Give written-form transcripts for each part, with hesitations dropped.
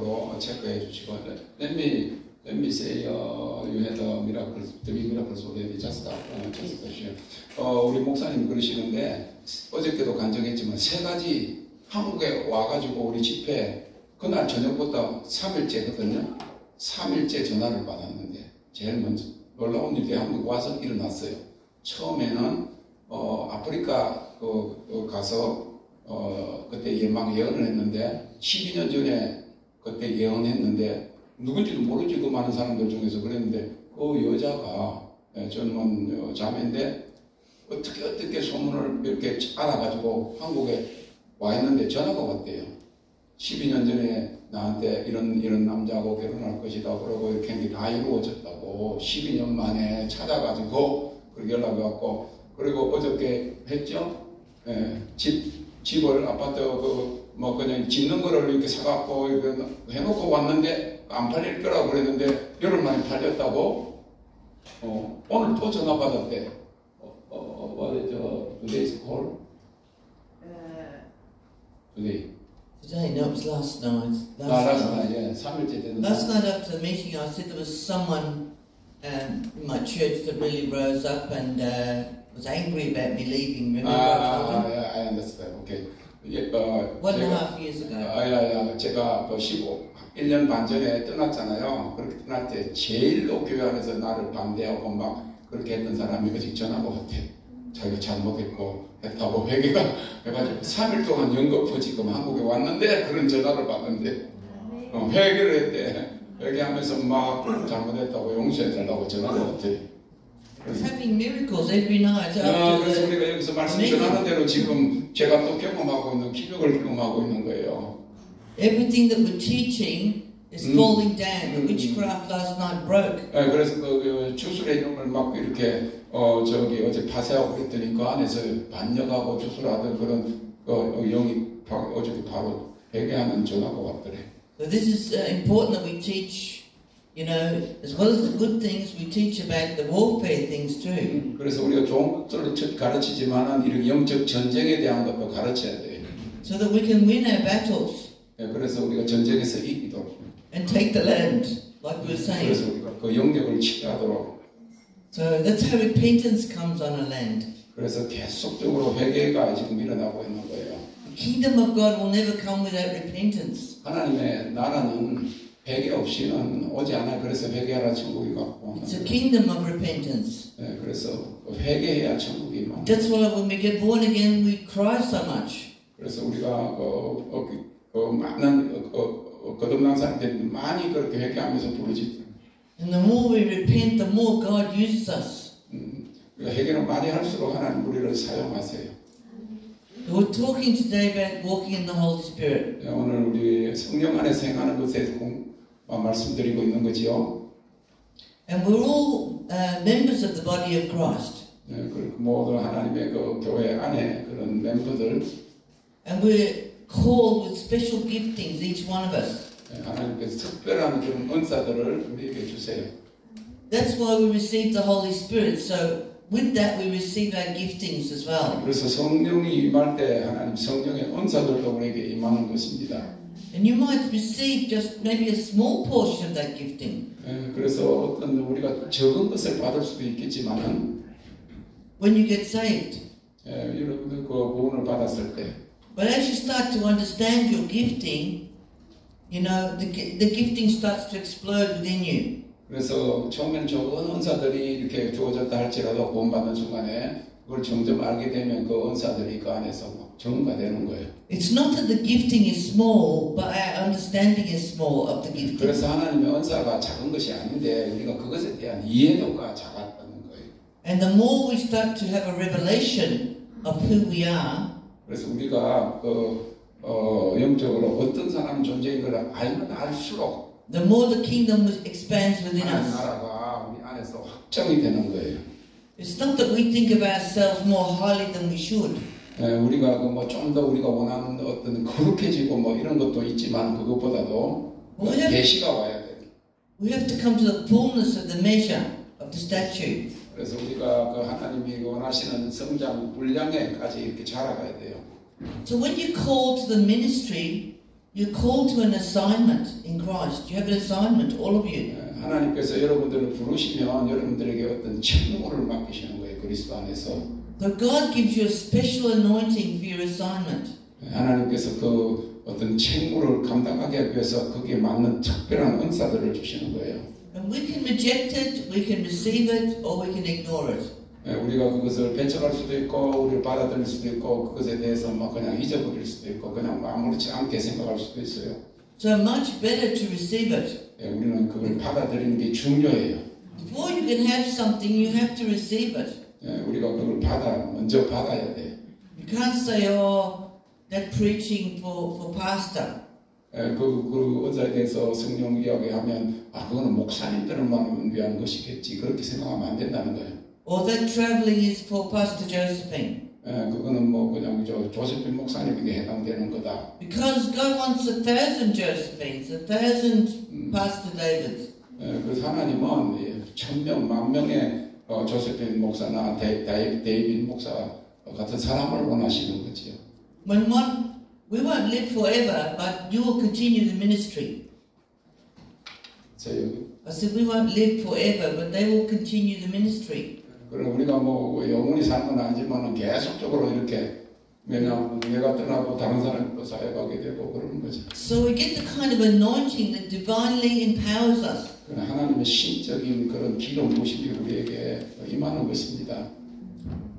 번호로 체크해 주시고. Let me say, you had a miracle, 3 miracles already just here. 우리 목사님 그러시는데 어저께도 간증했지만 3가지 한국에 와가지고 우리 집회 그날 저녁부터 3일째거든요. 3일째 전화를 받았는데 제일 먼저 놀라운 일이 한국에 와서 일어났어요. 처음에는 아프리카 가서 그때 예언을 했는데 12년 전에 그때 예언했는데 누군지도 모르지. 그 많은 사람들 중에서 그랬는데 그 여자가 젊은 자매인데 어떻게 소문을 이렇게 알아가지고 한국에 와 있는데 전화가 왔대요. 12년 전에 나한테 이런 남자하고 결혼할 것이다 그러고 이렇게 했는데 다 이루어졌다고 12년 만에 찾아가지고 그렇게 연락이 왔고, 그리고 어저께 했죠. 집을 아파트 그냥 짓는 거를 이렇게 사갖고 이렇게 해놓고 왔는데 안 팔릴 거라고 그랬는데 열흘 만에 팔렸다고. 오늘 또 전화 받았대. What is today's call? Today. Today, no, it was last night. Last night, yeah. 3일째 되는. Last night after the meeting, I said there was someone in my church that really rose up and was angry about me leaving. Remember I told him? Yeah, I understand. Okay. 1.5 years ago. 제가 1년 반 전에 떠났잖아요. 그렇게 떠날 때 제일로 교회 안에서 나를 반대하고 막 그렇게 했던 사람이 아직 전화가 왔대. 자기가 잘못했고 했다고 회개가 해가지고 3일 동안 연거푸 지금 한국에 왔는데 그런 전화를 받는데 회개를 했대. 회개하면서 막 잘못했다고 용서해달라고 전화가 왔대. Having miracles every night. 그래서 우리가 여기서 말씀 전하는 대로 지금 제가 또 경험하고 있는 기적을 경험하고 있는 거예요. Everything that we're teaching is falling down. The witchcraft last night broke. 그래서 그 주술의 영을 막 이렇게 어제 파쇄하고 그랬더니 그 안에서 반역하고 주술하던 그런 영이 어저께 바로 회개하는 전화가 왔더래. So this is important that we teach. You know, as well as the good things, we teach about the warfare things too. 그래서 우리가 좋은 것들을 가르치지만은 이런 영적 전쟁에 대한 것도 가르쳐야 돼요. So that we can win our battles. 그래서 우리가 전쟁에서 이기도록. And take the land, like we were saying. 그래서 우리가 그 영역을 치유하도록. So that's how repentance comes on a land. 그래서 계속적으로 회개가 지금 일어나고 있는 거예요. The kingdom of God will never come without repentance. 하나님의 나라는 회개 없이는 오지 않아요. 그래서 회개하라 천국이 같고. It's a kingdom of repentance. 그래서 회개해야 천국이 많아요. That's why when we get born again, we cry so much. 그래서 우리가 많은 거듭난 사람들이 많이 그렇게 회개하면서 부르지. And the more we repent, the more God uses us. 회개를 많이 할수록 하나님 우리를 사용하세요. We're talking today about walking in the Holy Spirit. 오늘 우리 성령 안에 행하는 것에 말씀드리고 있는 거지요. And we're all members of the body of Christ. 그리고 모든 하나님의 그 교회 안에 그런 멤버들. And we're called with special giftings, each one of us. 하나님께서 특별한 그런 은사들을 우리에게 주세요. That's why we receive the Holy Spirit. So with that we receive our giftings as well. 그래서 성령이 임할 때 하나님 성령의 은사들도 우리에게 임하는 것입니다. And you might receive just maybe a small portion of that gifting. 그래서 어떤 우리가 적은 것을 받을 수도 있겠지만은 when you get saved. 여러분들 그 구원을 받았을 때. But as you start to understand your gifting, you know the gifting starts to explode within you. 그래서 처음에는 좋은 은사들이 이렇게 주어졌다 할지라도 구원받는 순간에 그걸 점점 알게 되면 그 은사들이 그 안에서 증가되는 거예요. It's not that the gifting is small, but our understanding is small of the gifting. 그래서 하나님의 은사가 작은 것이 아닌데 우리가 그것에 대한 이해도가 작았다는 거예요. And the more we start to have a revelation of who we are, 그래서 우리가 영적으로 어떤 사람 존재인 걸 알면 알수록 the more the kingdom expands within 하나님 us. 나라가 우리 안에서 확장이 되는 거예요. It's not that we think of ourselves more highly than we should. 우리가 좀 더 우리가 원하는 어떤 거룩해지고 이런 것도 있지만 그것보다도 계시가 와야 돼요. We have to come to the fullness of the measure of the statue. 그래서 우리가 그 하나님이 원하시는 성장 분량에까지 이렇게 자라가야 돼요. So when you call to the ministry, You're called to an assignment in Christ. You have an assignment, all of you. 하나님께서 여러분들을 부르시면 여러분들에게 어떤 책무를 맡기시는 거예요. 그리스도 안에서. So God gives you a special anointing for your assignment. 하나님께서 그 어떤 책무를 감당하기 위해서 거기에 맞는 특별한 은사들을 주시는 거예요. And we can reject it, we can receive it, or we can ignore it. 우리가 그것을 배척할 수도 있고 우리를 받아들일 수도 있고 그것에 대해서 막 그냥 잊어버릴 수도 있고 그냥 아무렇지 않게 생각할 수도 있어요. So much better to receive it. 우리는 그걸 받아들이는 게 중요해요. Before you can have something, you have to receive it. 우리가 그걸 먼저 받아야 돼요. You can't say, oh, that preaching for pastor. 그 은사에 대해서 성령 이야기하면 그거는 목사님들만 위한 것이겠지 그렇게 생각하면 안 된다는 거예요. Or that traveling is for Pastor Josephine. 그거는 뭐 그냥 조세핀 목사님에게 해당되는 거다. Because God wants 1,000 Josephines, 1,000 Pastor Davids. 그래서 하나님은 1,000명, 10,000명의 조세핀 목사나 데이빗 목사 같은 사람을 원하시는 거지요. We won't live forever, but you will continue the ministry. I said we won't live forever, but they will continue the ministry. 그럼 우리가 뭐 영원히 사는 건 아니지만은 계속적으로 이렇게 왜냐하면 내가 떠나고 다른 사람이 또 사역하게 되고 그러는 거죠. So we get the kind of anointing that divinely empowers us. 하나님의 신적인 그런 기름 부심이 우리에게 임하는 것입니다.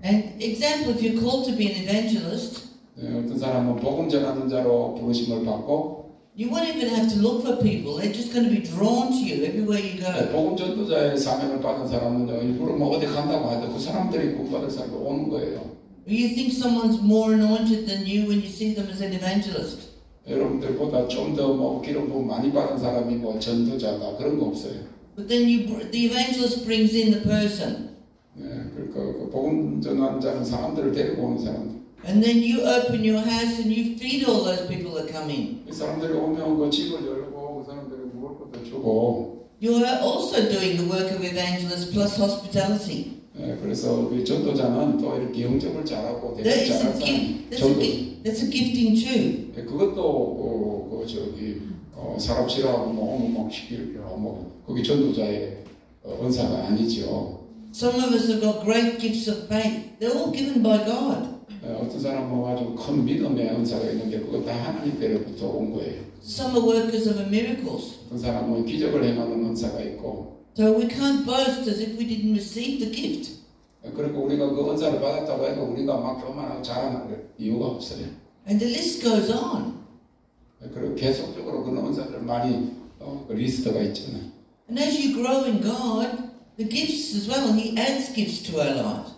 And example, if you're called to be an evangelist, 어떤 사람은 복음 전하는 자로 부르심을 받고 you won't even have to look for people. They're just going to be drawn to you everywhere you go. 복음 전도자의 사명을 받은 사람은 일부러 뭐 어디 간다고 하는데 그 사람들이 구원받을 사람이 오는 거예요. You think someone's more anointed than you when you see them as an evangelist. 여러분들보다 좀 더 뭐 기름 부음 많이 받은 사람이 뭐 전도자다 그런 거 없어요. But then the evangelist brings in the person. 그러니까 그 복음 전하는 자는 사람들을 데리고 오는 사람들. And then you open your house and you feed all those people that come in. 이 사람들이 오면 그 집을 열고 그 사람들이 먹을 것도 주고. You are also doing the work of evangelist plus hospitality. 그래서 우리 전도자는 또 이렇게 영접을 잘하고 대접 잘하는 사람. That's a gifting too. 그것도 사람 싫어하고 뭐 오면 막 시키고 뭐 그게 전도자의 은사가 아니죠. Some of us have got great gifts of faith. They're all given by God. 어떤 사람은 아주 큰 믿음의 은사가 있는데 그거 다 하나님께로부터 온 거예요. Some are workers of miracles. 어떤 사람은 기적을 행하는 은사가 있고. So we can't boast as if we didn't receive the gift. 그리고 우리가 그 은사를 받았다고 해도 우리가 막 교만하고 자랑할 이유가 없어요. And the list goes on. 그리고 계속적으로 그런 은사들 많이 리스트가 있잖아요. And as you grow in God, the gifts as well, He adds gifts to our lives.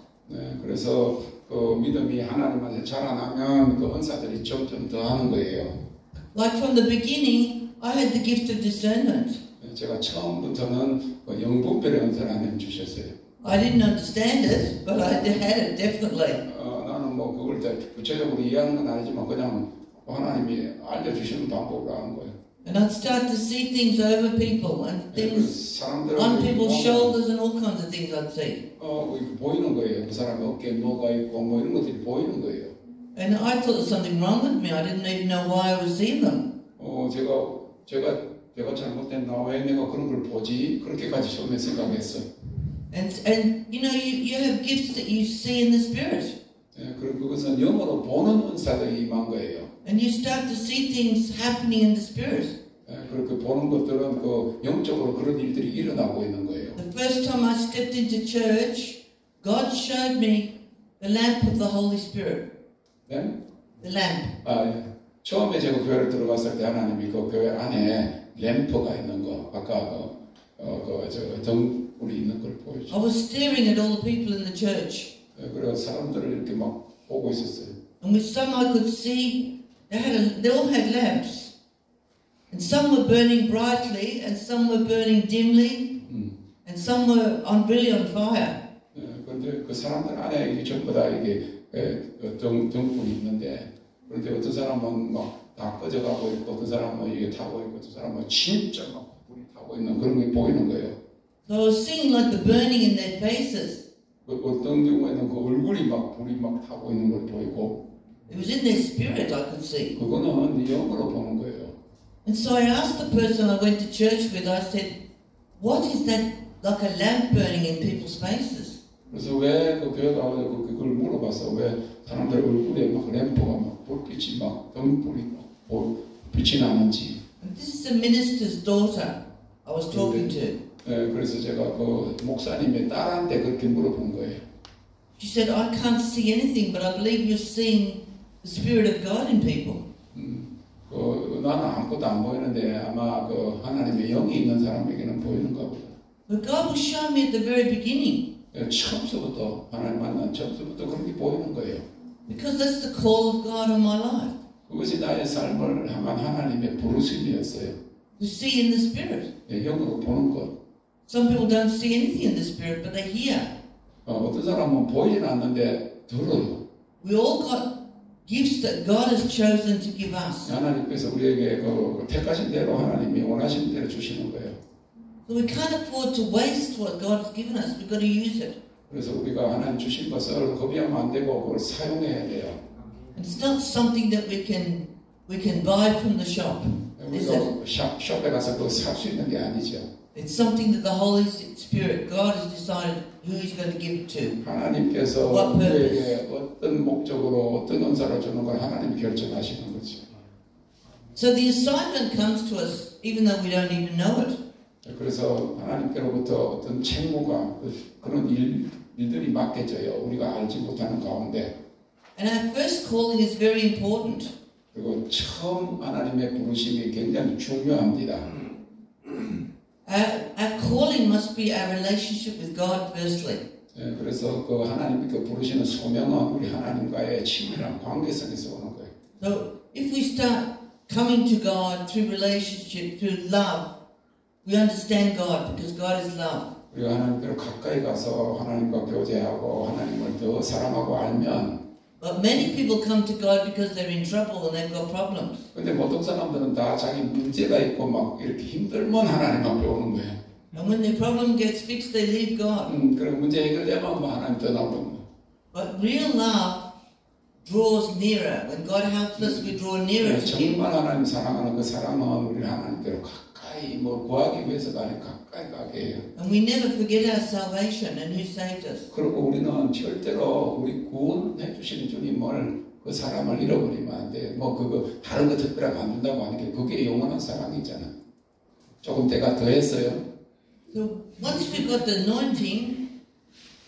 그래서 그 믿음이 하나님한테 자라나면 그 은사들이 점점 더 하는 거예요. Like from the beginning, I had the gift of discernment. 제가 처음부터는 영분별의 은사를 하나님 주셨어요. I didn't understand it, but I had it definitely. 나는 뭐 그걸 다 구체적으로 이해하는 건 아니지만 그냥 하나님이 알려주시는 방법으로 하는 거예요. And I'd start to see things over people and things on people's shoulders and all kinds of things I'd see. 보이는 거예요. 그 사람의 어깨에 뭐가 있고 뭐 이런 것들이 보이는 거예요. And I thought there was something wrong with me. I didn't even know why I was seeing them. 제가 잘못됐나 왜 내가 그런 걸 보지 그렇게까지 처음에 생각했어요. And you know you have gifts that you see in the spirit. 그리고 그것은 영으로 보는 은사들이 임한 거예요. And you start to see things happening in the spirit. 그렇게 보는 것들은 그 영적으로 그런 일들이 일어나고 있는 거예요. The first time I stepped into church, God showed me the lamp of the Holy Spirit. 네? The lamp. 처음에 제가 교회를 들어갔을 때 하나님이 그 교회 안에 램프가 있는 거, 아까 등불이 있는 걸 보여줘. I was staring at all the people in the church. 그래서 사람들을 이렇게 막 보고 있었어요. And with some I could see they all had lamps, and some were burning brightly, and some were burning dimly, and some were really on fire. 그런데 그 사람들 안에 이게 전부 다 이게 등불이 있는데, 그런데 어떤 사람은 막 다 꺼져가고 있고, 어떤 사람은 이게 타고 있고, 어떤 사람은 진짜 막 불이 타고 있는 그런 게 보이는 거예요. So I was seeing like the burning in their faces. 어떤 경우에는 그 얼굴이 막 불이 타고 있는 걸 보이고. It was in their spirit I could see. 그거는 영으로 보는 거예요. And so I asked the person I went to church with, I said, what is that like a lamp burning in people's faces? 그래서 왜 그 교회 가서 그걸 물어봐서 왜 사람들 얼굴에 막 램프가 막 불빛이 막 등불이 막 빛이 나는지. And this is the minister's daughter I was talking to. 예, 그래서 제가 그 목사님의 딸한테 그렇게 물어본 거예요. She said, I can't see anything, but I believe you're seeing the Spirit of God in people. 나는 아무것도 안 보이는데 아마 그 하나님의 영이 있는 사람에게는 보이는가 보다. But God will show me at the very beginning. 처음서부터 하나님 만난 처음서부터 그렇게 보이는 거예요. Because that's the call of God on my life. 그것이 나의 삶을 향한 하나님의 부르심이었어요. To see in the Spirit. 영으로 보는 것. Some people don't see anything in the Spirit, but they hear. 어떤 사람은 보이진 않는데 들어요. We all got gifts that God has chosen to give us. 하나님께서 우리에게 그 택하신 대로 하나님이 원하신 대로 주시는 거예요. So we can't afford to waste what God has given us. We've got to use it. 그래서 우리가 하나님 주신 것을 거비하면 안 되고 그걸 사용해야 돼요. And it's not something that we can buy from the shop. 우리가 숍에 가서 그거 살 수 있는 게 아니죠. It's something that the Holy Spirit, God has decided who He's going to give it to. 하나님께서 우리에게 어떤 목적으로 어떤 은사를 주는 걸 하나님이 결정하시는 거죠. So the assignment comes to us even though we don't even know it. 그래서 하나님께로부터 어떤 책무가 그런 일들이 맡겨져요. 우리가 알지 못하는 가운데. And our first calling is very important. 그리고 처음 하나님의 부르심이 굉장히 중요합니다. Our calling must be our relationship with God firstly. 그래서 그 하나님 그 부르시는 소명은 우리 하나님과의 친밀한 관계성에서 오는 거예요. So if we start coming to God through relationship, through love, we understand God because God is love. 우리가 하나님께로 가까이 가서 하나님과 교제하고 하나님을 더 사랑하고 알면. But many people come to God because they're in trouble and they've got problems. 근데 모든 사람들은 다 자기 문제가 있고 막 이렇게 힘들면 하나님 앞에 오는 거예요. And when their problem gets fixed, they leave God. 그리고 문제 해결되면 하나님 떠나고. But real love draws nearer. When God helps us, we draw nearer to Him. 정말 하나님 사랑하는 그 사랑은 우리를 하나님께로 가까이 뭐 구하기 위해서가 아니라 가까이 가게 해요. And we never forget our salvation and who saved us. 그리고 우리는 절대로 우리 구원해 주시는 주님을 그 사람을 잃어버리면 안 돼. 뭐 그거 다른 거 특별하게 안 준다고 하는 게 그게 영원한 사랑이잖아. 조금 때가 더했어요. So once we've got the anointing,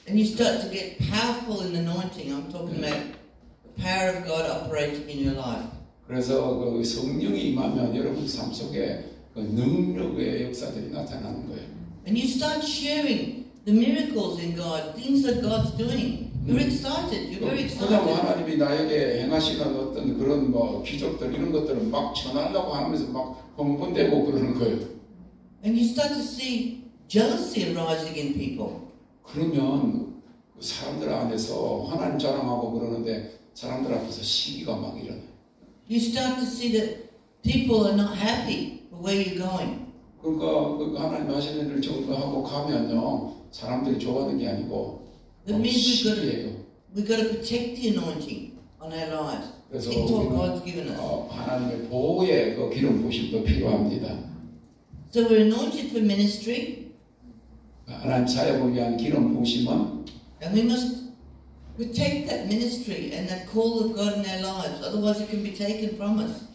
and you start to get powerful in the anointing, I'm talking about the power of God operating in your life. 그래서 그 성령이 임하면 여러분 삶 속에 그 능력의 역사들이 나타나는 거예요. And you start sharing the miracles in God, things that God's doing. You're excited. You're very 그냥 excited. 하나님이 나에게 행하시는 어떤 그런 뭐 기적들 이런 것들을 막 전하려고 하면서 막 흥분되고 그러는 거예요. And you start to see jealousy arising in people. 그러면 사람들 안에서 하나님 자랑하고 그러는데 사람들 앞에서 시기가 막 일어나요. You start to see that people are not happy with where you're going. 그러니까 그 하나님 하시는 일을 전도하고 가면요 사람들이 좋아하는 게 아니고 That means 시기예요. we've got to protect the anointing on our lives. 그래서 Protect what God's given us. 하나님의 보호의 그 기름 부심도 필요합니다. So we're anointed for ministry. 하나님 사역을 위한 기름 부심은 And we must protect that ministry and that call of God in our lives. Otherwise it can be taken from us.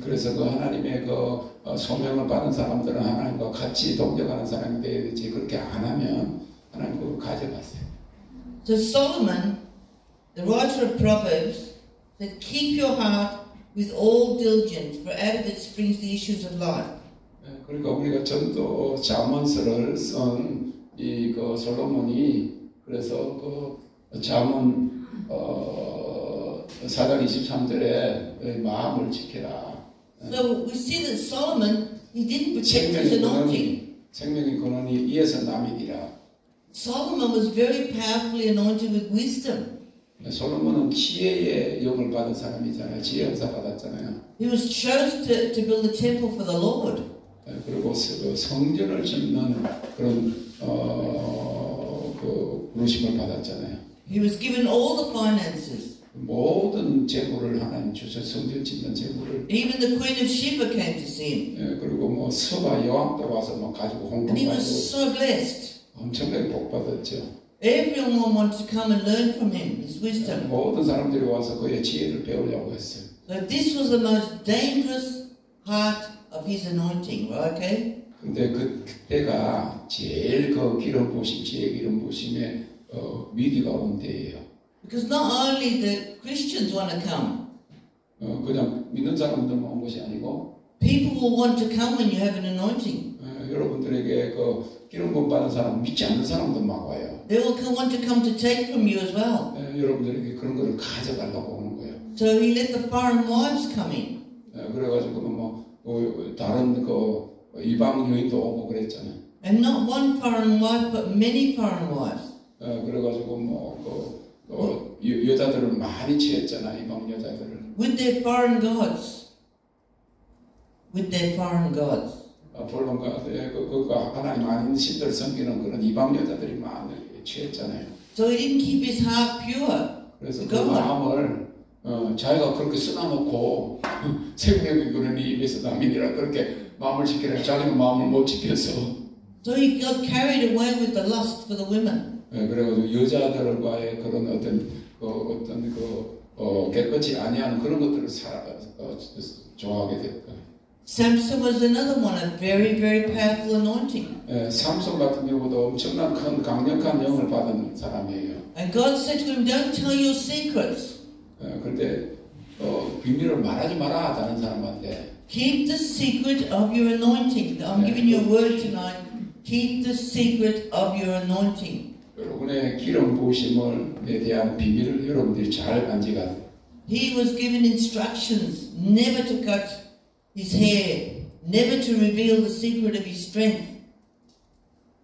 그래서 그 하나님의 그 소명을 받은 사람들은 하나님과 같이 동력하는 사람이 되어야 되지 그렇게 안 하면 하나님 그걸 가져갔어요. So Solomon, the writer of Proverbs, said, keep your heart with all diligence, for out of it springs the issues of life. 그러니까 우리가 전도 잠언서를 쓴 이 그 솔로몬이 그래서 그 잠언 4장 23절에 마음을 지켜라. So we see that Solomon, he didn't protect his anointing. 생명의 근원이 이에서 남이니라. Solomon was very powerfully anointed with wisdom. 솔로몬은 지혜의 영을 받은 사람이잖아요. 지혜 은사 받았잖아요. He was chosen to build a temple for the Lord. 그리고 성전을 짓는 그런 그 부르심을 받았잖아요. He was given all the finances. 모든 재물을 하나님 주셔 성전 짓는 재물을 Even the Queen of Sheba came to see him. 예, 그리고 뭐 서바 여왕도 와서 뭐 가지고 홍보 And he was 가지고 so blessed. 엄청나게 복 받았죠. Everyone wanted to come and learn from him, his wisdom. 모든 사람들이 와서 그의 지혜를 배우려고 했어요. So this was the most dangerous part of his anointing, okay? 근데 그때가 제일 그 기름 부심, 지혜 기름 부심의 위기가 온 때예요. Because not only the Christians want to come, 그냥 믿는 사람들만 온 것이 아니고 people will want to come when you have an anointing. 여러분들에게 그 기름 부음 받은 사람, 믿지 않는 사람도 막 와요. They will want to come to take from you as well. 여러분들에게 그런 거를 가져가려고 오는 거예요. So he let the foreign wives come in. 그래가지고 뭐 다른 그 이방 여인도 오고 그랬잖아요. And not one foreign wife, but many foreign wives. 그래가지고 여자들을 많이 취했잖아, 이방 여자들을. With their foreign gods. With their foreign gods. 본론가 그가 하나님 아닌 신들 섬기는 그런 이방 여자들이 많이 취했잖아요. So he didn't keep his heart pure. 그래서 그 마음을 자기가 그렇게 써놔놓고 생명의 그러니 입에서 남이니라 그렇게 마음을 지키라. 자기는 마음을 못 지켜서. So he got carried away with the lust for the women. 그래가지고 여자들과의 그런 어떤 깨끗이 아니하는 그런 것들을 좋아하게 됐다. Samson was another one, a very, very powerful anointing. 삼손 같은 경우도 엄청난 큰 강력한 영을 받은 사람이에요. And God said to him, don't tell your secrets. 그런데 비밀을 말하지 마라 다른 사람한테. Keep the secret of your anointing. I'm giving you a word tonight. Keep the secret of your anointing. 여러분의 기름 부으심에 대한 비밀을 여러분들이 잘 간직하세요. He was given instructions never to cut his hair, never to reveal the secret of his strength.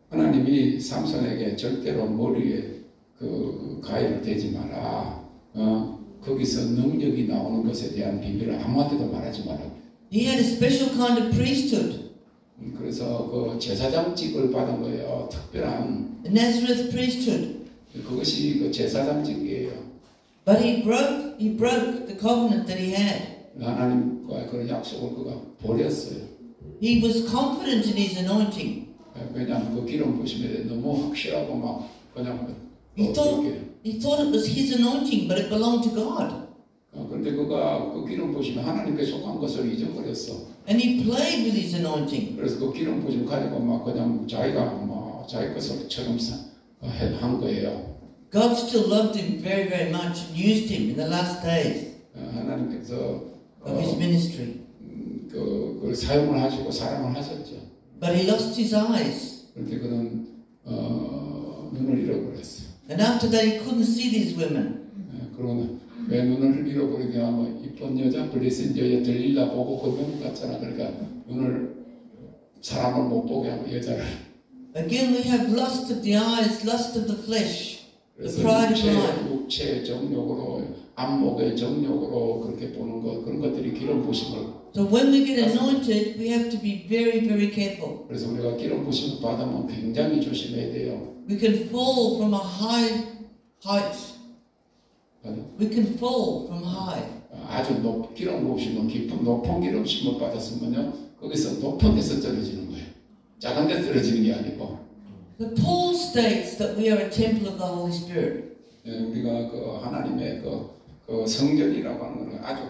하나님이 삼손에게 절대로 머리에 그 가위를 대지 마라. 거기서 능력이 나오는 것에 대한 비밀을 아무한테도 말하지 마라. He had a special kind of priesthood. 그래서 그 제사장직을 받은 거예요. 특별한 The priesthood. 그것이 그 제사장직이에요. But he broke the covenant that he had. 하나님과 그런 약속을 그가 버렸어요. He was confident in his anointing. 왜냐하면 그 기름 부심에 대해 너무 확실하고 막 그냥 He thought it was his anointing, but it belonged to God. 그런데 그가 그 기름 부심에 하나님께 속한 것을 잊어버렸어. And he played with his anointing. 그래서 그 기름 부심 가지고 막 그냥 자기가 뭐 자기 것처럼 한 거예요. God still loved him very, very much and used him in the last days 하나님께서 of his ministry. 그걸 사용을 하시고 사랑을 하셨죠. But he lost his eyes. 그런데 그는 눈을 잃어버렸어요. And after that he couldn't see these women. 그러고는 왜 눈을 잃어버리게 하면 이쁜 여자, 블레셋 여자 들릴라 보고 그 눈 같잖아. 그러니까 눈을 사람을 못 보게 하고 여자를. Again we have lust of the eyes, lust of the flesh, the pride of life. 육체의 정욕으로, 안목의 정욕으로 그렇게 보는 것, 그런 것들이 기름 부심을. So when we get anointed, we have to be very, very careful. 그래서 우리가 기름 부심을 받으면 굉장히 조심해야 돼요. We can fall from a high height. We can fall from high. 아주 기름 부심은 깊은 높은 기름 부심을 받았으면요, 거기서 높은 데서 떨어지는 거예요. 작은 데 떨어지는 게 아니고. But Paul states that we are a temple of the Holy Spirit. 우리가 그 하나님의 그 성전이라고 하는 것은 아주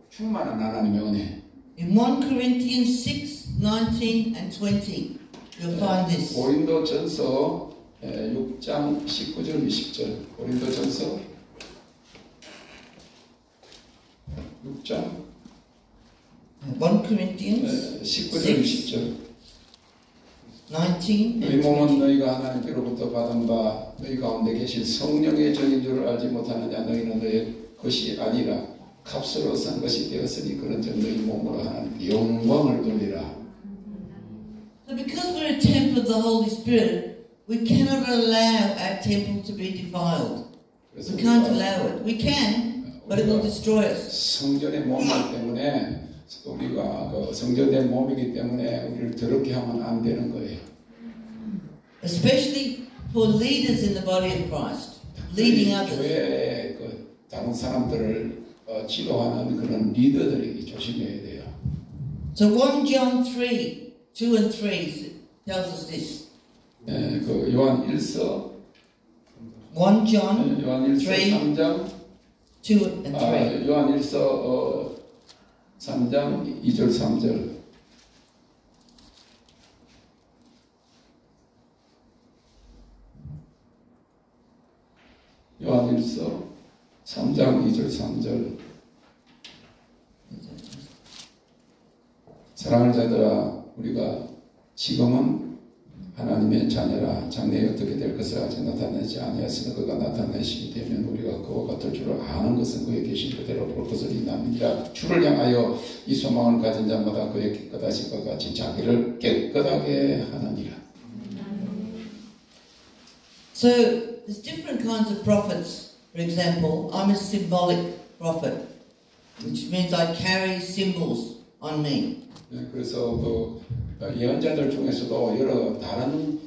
충만한 하나님의 은혜. In 1 Corinthians 6:19 and 20, you'll find this. 고린도전서 6장 19절 20절. 고린도전서 6장 1 Corinthians 19절 20절. 19 너희 and 몸은 20. 너희가 하나님께로부터 받은 바 너희 가운데 계신 성령의 전인 줄을 알지 못하느냐. 너희는 너희 것이 아니라 값으로 산 것이 되었으니 그런즉 너희 몸으로 하나님께 영광을 돌리라. So because we're a temple of the Holy Spirit, we cannot allow our temple to be defiled. We can't allow it. We can, but it will destroy us. 성전의 몸이기 때문에 우리가 그 성전의 몸이기 때문에 우리를 더럽게 하면 안 되는 거예요. Especially for leaders in the body of Christ, leading others. 교회의 그 다른 사람들을 지도하는 그런 리더들이 조심해야 돼요. So 1 John 3, 2 and 3 tells us this. 그 요한 1서 1 John 요한 1서 3장 2 and 3. 요한 1서 3장 2절 3절 요한 1서 3장 2절 3절 사랑하는 자들아 우리가 지금은 하나님의 자녀라 장래에 어떻게 될 것을 아직 나타내지 아니하였으나 그가 나타내시게 되면 우리가 그와 같을 줄을 아는 것은 그의 계신 그대로 볼 것을 인합니다. 주를 향하여 이 소망을 가진 자마다 그의 깨끗하신 것 같이 자기를 깨끗하게 하느니라. So there's different kinds of prophets. For example, I'm a symbolic prophet, which means I carry symbols on me. 그래서 그 예언자들 중에서도 여러 다른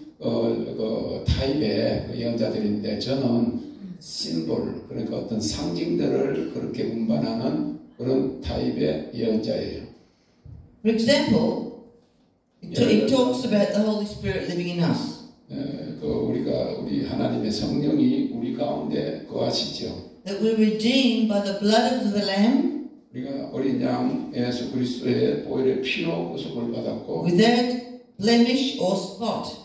타입의 예언자들인데 저는 심볼 그러니까 어떤 상징들을 그렇게 운반하는 그런 타입의 예언자예요. For example, it talks about the Holy Spirit living in us. 우리 하나님의 성령이 우리 가운데 거하시죠. That we're redeemed by the blood of the Lamb. 우리가 어린 양 예수 그리스도의 보혈의 피로 구속을 받았고 without blemish or spot.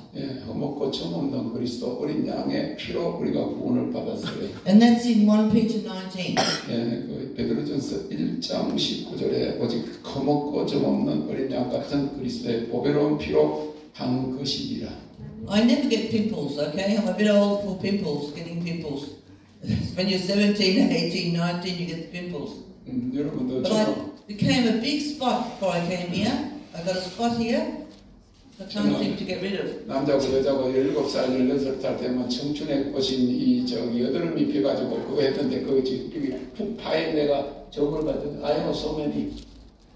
흠없고 점없는 그리스도 어린 양의 피로 우리가 구원을 받았어요. And that's in 1 Peter 19. 그 베드로전서 1장 19절에 오직 흠없고 점없는 어린 양 같은 그리스도의 보배로운 피로 한 것이니라. I never get pimples, okay? I'm a bit old for pimples, getting pimples. When you're 17, 18, 19, you get the pimples. 여러분도 But I became a big spot before I came here. I got a spot here. I can't seem to get rid of. 남자고 여자고 17살, 18살 되면 청춘의 꽃인 이 저기 여드름이 펴가지고 그거 했는데 그거 지금 여기 푹 파인 내가 저걸 가지고 I have so many.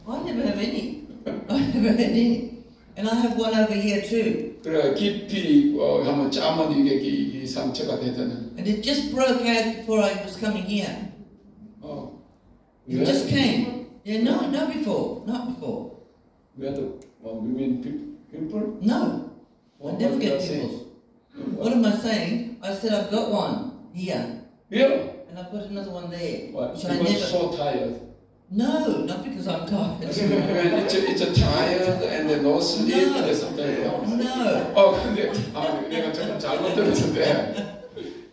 I never have any. I never had any. And I have one over here too. 그래 깊이 하면 짜면 이게 상처가 되잖아. And it just broke out before I was coming here. It just came. Yeah, no before, not before. You mean pimple? No, I never get pimples. What am I saying? I said I've got one here. Yeah. And I've got another one there. What? Which I Because never. so tired. No, not because I'm tired. it's a tired and no sleep. No. 근데 내가 정말 잘못 들었는데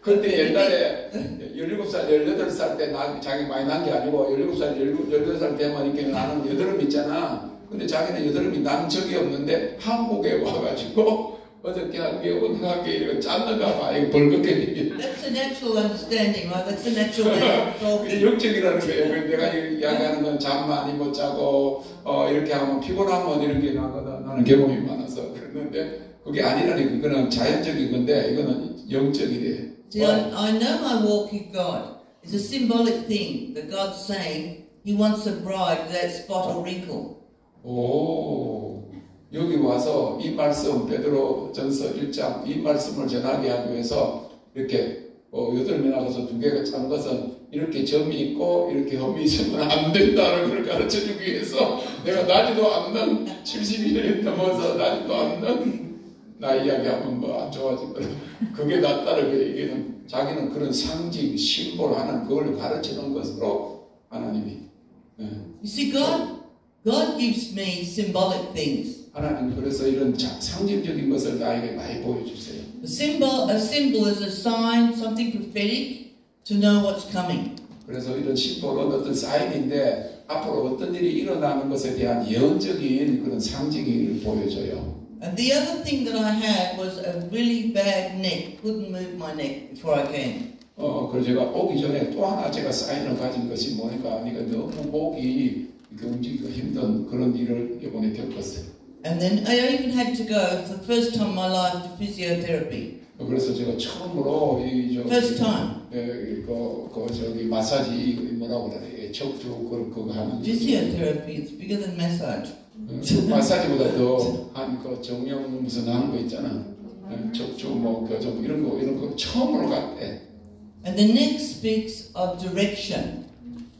그때 옛날에 17살, 18살 때 자기 많이 난 게 아니고 17살, 18살 때만 이렇게 나는 여드름 있잖아. 근데 자기는 여드름이 난 적이 없는데 한국에 와가지고 어저께 한게 오늘하게 이거 짰는가 봐. 이거 벌겋게. That's a natural understanding, right? That's a natural way of talking. 영적이라는 거예요. 내가 이야기하는 건 잠 많이 못 자고 이렇게 하면 피곤하면 이런 게 나거든. 나는 경험이 많아서 그랬는데 그게 아니라니 그거는 자연적인 건데 이거는 영적이래. See, I know my walk with God. It's a symbolic thing that God's saying He wants a bride without spot or wrinkle. 오, 여기 와서 이 말씀 베드로전서 1장 이 말씀을 전하게 하기 위해서 이렇게 여드름이 나가서 두 개가 짠 것은 이렇게 점이 있고 이렇게 험이 있으면 안 된다는 걸 가르쳐주기 위해서 내가 나지도 않는 72년이 넘어서 나지도 않는 나 이야기하면 뭐 안 좋아지거든. 그게 낫다는 게 이게는 자기는 그런 상징, 심볼하는 그걸 가르치는 것으로 하나님이. You see, God gives me symbolic things. 하나님 그래서 이런 상징적인 것을 나에게 많이 보여주세요. A symbol is a sign, something prophetic to know what's coming. 그래서 이런 심볼은 어떤 사인인데 앞으로 어떤 일이 일어나는 것에 대한 예언적인 그런 상징을 보여줘요. And the other thing that I had was a really bad neck. Couldn't move my neck before I came. 그래서 제가 오기 전에 또 하나 제가 사인을 가진 것이 뭐니까 네가 너무 목이 움직이기가 힘든 그런 일을 이번에 겪었어요. And then I even had to go for the first time in my life to physiotherapy. 그래서 제가 처음으로 first time. 저기 마사지 뭐라고 그래 척추 그거 하는. Physiotherapy is bigger than massage. 마사지보다 더 한 그 정형 무슨 하는 거 있잖아. 척추 뭐 좀 이런 거 처음으로 갔대. And the next speaks of direction.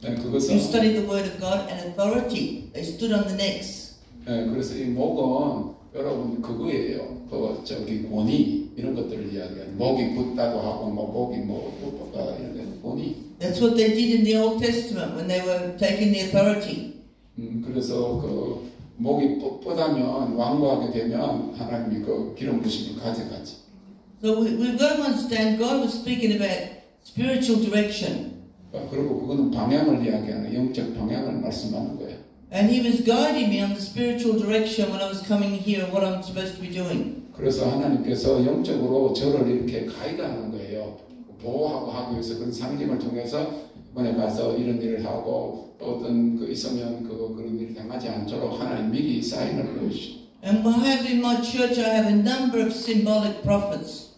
네, 그것은 You study the word of God and authority. They stood on the necks. 네, 그래서 이 목은 여러분 그거예요. 그 저기 권위 이런 것들을 이야기하는 목이 굳다고 하고 뭐 목이 뭐 굽다 이런 데 권위. That's what they did in the Old Testament when they were taking the authority. 그래서 그 목이 뻣뻣하면 완고하게 되면 하나님이 그 기름 부심을 가져가지. So we've got to understand God was speaking about spiritual direction. 그리고 그거는 방향을 이야기하는 영적 방향을 말씀하는 거예요. And He was guiding me on the spiritual direction when I was coming here and what I'm supposed to be doing. 그래서 하나님께서 영적으로 저를 이렇게 가이드하는 거예요. 보호하고 하기 위해서 그런 상징을 통해서 이번에 가서 이런 일을 하고 또 어떤 그 있으면 그런 일이 당하지 않도록 하나님 미리 사인을 보여주시죠. And I have in my church, I have a number of symbolic prophets.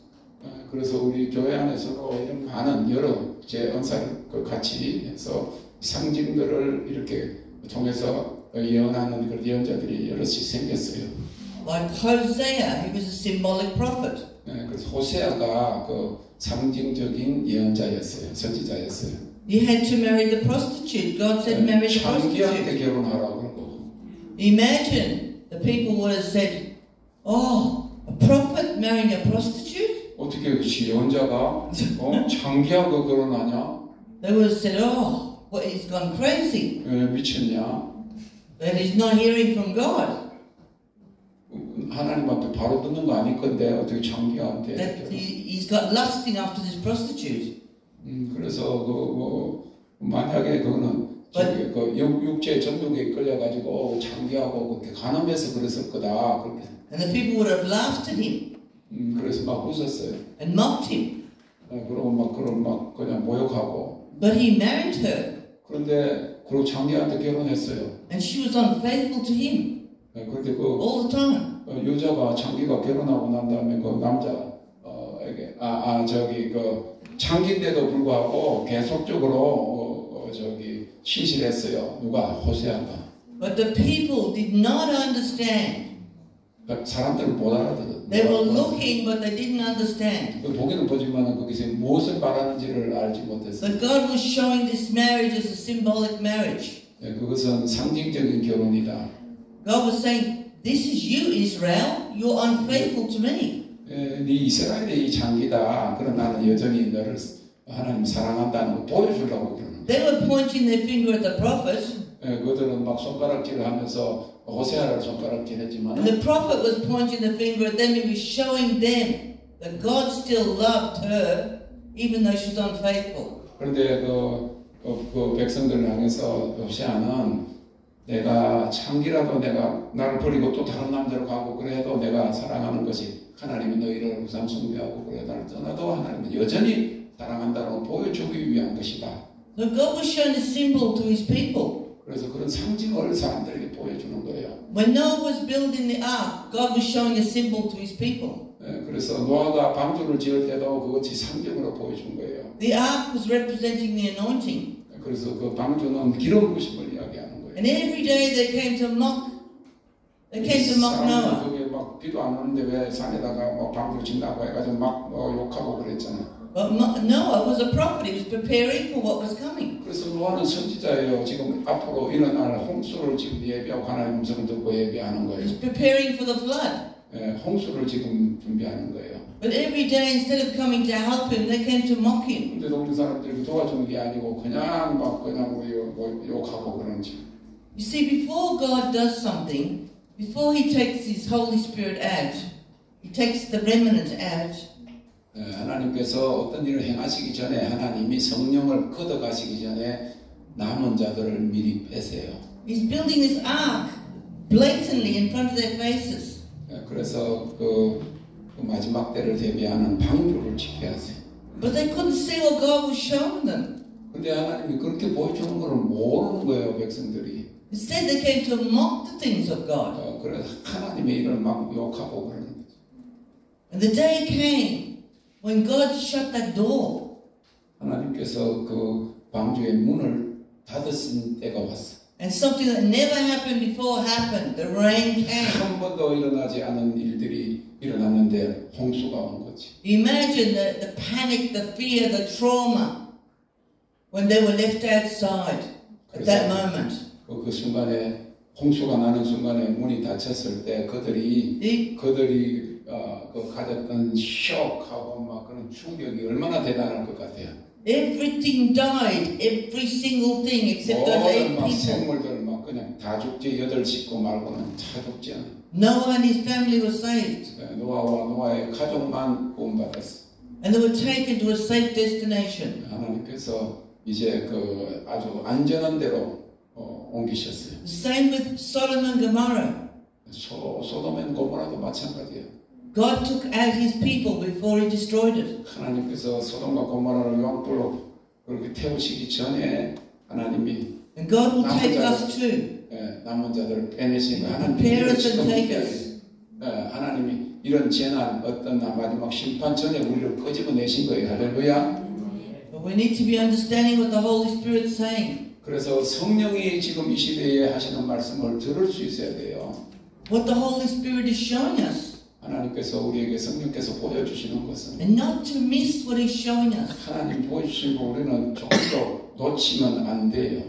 그래서 우리 교회 안에서도 이런 많은 여러 제 은사를 같이 해서 상징들을 이렇게 통해서 예언하는 그런 예언자들이 여럿이 생겼어요. Like Hosea, he was a symbolic prophet. 그래서 호세아가 그 상징적인 예언자였어요, 선지자였어요. He had to marry the prostitute. God said, marry the 창기한테 prostitute. 결혼하라고 그러고. Imagine the people would have said, "Oh, a prophet marrying a prostitute." 어떻게 예언자가 창기하고 결혼하냐? They would have said, "Oh, well, he's gone crazy. 미쳤냐? That he's not hearing from God. 하나님 앞에 바로 듣는 거 아닐 건데 어떻게 창기한테? That he's got lusting after this prostitute." 그래서 만약에 그거는 저기 그 육체 정욕에 끌려가지고 창기하고 그렇게 간음해서 그랬을 거다 그렇게. And the people would have laughed at him 그래서 막 웃었어요. and mocked him. 그러고 막 그냥 모욕하고. But he married her, 그런데 그리고 창기한테 결혼했어요. and she was unfaithful to him 그런데 all the time. 여자가 창기가 결혼하고 난 다음에 그 남자에게 저기 그 창기인데도 불구하고 계속적으로 저기 신실했어요. 누가? 호세아가. But the people did not understand. 사람들은 못 알아들어. They were looking, but they didn't understand. 보기는 보지만 거기서 무엇을 말하는지를 알지 못했어요. But God was showing this marriage as a symbolic marriage. 그것은 상징적인 결혼이다. God was saying, "This is you, Israel. You're unfaithful to me." 네 이스라엘의 이 장기다. 그러나 나는 여전히 너를 하나님 사랑한다는 걸 보여주려고 그러는 거예요. They were pointing their finger at the prophet. 그들은 막 손가락질을 하면서 호세아를 손가락질했지만. And the prophet was pointing the finger at them. He was showing them that God still loved her, even though she was unfaithful. 그런데 그 백성들을 향해서 호세아는 내가 창기라도 내가 나를 버리고 또 다른 남자로 가고 그래도 내가 사랑하는 것이 하나님이 너희를 우상 숭배하고 그래 나를 떠나도 하나님은 여전히 사랑한다고 보여주기 위한 것이다. So God was showing a symbol to His people. 그래서 그런 상징을 사람들에게 보여주는 거예요. When Noah was building the ark, God was showing a symbol to His people. 그래서 노아가 방주를 지을 때도 그것이 상징으로 보여준 거예요. The ark was representing the anointing. 그래서 그 방주는 기름 부심을 이야기하는 거예요. And every day they came to mock Noah. 그게 막 비도 안 오는데 왜 산에다가 뭐 방주 짓나고 해가지고 막 욕하고 그랬잖아. But Noah was a prophet. He was preparing for what was coming. 그래서 노아는 선지자예요. 지금 앞으로 일어날 홍수를 지금 예비하고 하나님 음성을 듣고 예비하는 He 거예요. was preparing for the flood. 홍수를 지금 준비하는 거예요. But every day, instead of coming to help him, they came to mock him. 근데 우리 사람들이 도와주는 게 아니고 그냥 욕하고 그런지. You see, before God does something, before He takes His Holy Spirit out, He takes the remnant out. 하나님께서 어떤 일을 행하시기 전에 하나님이 성령을 걷어가시기 전에 남은 자들을 미리 빼세요. He's building this ark blatantly in front of their faces. 그래서 그 마지막 때를 대비하는 방주를 짓게 하세요. But they couldn't see what God was showing them. 근데 하나님이 그렇게 보여주는 걸 모르는 거예요, 백성들이. Instead, they came to mock the things of God. 그래서 하나님의 일을 막 욕하고 그러는 거죠. And the day came when God shut that door. 하나님께서 그 방주의 문을 닫으신 때가 왔어. And something that never happened before happened. The rain came. 한 번도 일어나지 않은 일들이 일어났는데 홍수가 온 거지. Imagine the panic, the fear, the trauma when they were left outside at that moment. 그 순간에 홍수가 나는 순간에 문이 닫혔을 때 그들이 그 가졌던 쇼크하고 막 그런 충격이 얼마나 대단할 것 같아요. Everything died, every single thing except those 8 모든 막 people. 생물들 막 그냥 다 죽지 8 식구 말고는 다 죽지 않아. Noah and his family were saved. 노아와 노아의 가족만 구원받았어. And they were taken to a safe destination. 하나님께서 이제 그 아주 안전한 데로 옮기셨어요. The same with Sodom and Gomorrah. 소돔 고모라도 마찬가지예요. God took out his people before he destroyed it. 하나님께서 소돔과 고모라를 용불로 그렇게 태우시기 전에 하나님이 And God will take us too. 남은 자들을 빼내시는 Prepare us and take us. 하나님이 이런 재난 어떤 마지막 심판 전에 우리를 끄집어내신 거예요. 할렐루야. But we need to be understanding what the Holy Spirit is saying. 그래서 성령이 지금 이 시대에 하시는 말씀을 들을 수 있어야 돼요. What the Holy Spirit is showing us. 하나님께서 우리에게 성령께서 보여주시는 것은 And not to miss what He's showing us. 하나님 보여주신 거 우리는 조금도 놓치면 안 돼요.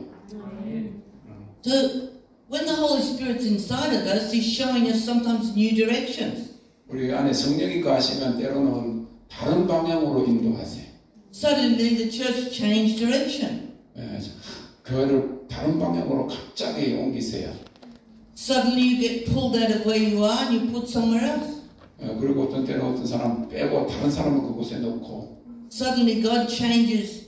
So when the Holy Spirit's inside of us, He's showing us sometimes new directions. 우리 안에 성령이 가시면 때로는 다른 방향으로 인도하세요. Suddenly the church changed direction. 교회를 다른 방향으로 갑자기 옮기세요. Suddenly you get pulled out of where you are and you put somewhere else. 그리고 어떤 때는 어떤 사람 빼고 다른 사람을 그곳에 넣고. Suddenly God changes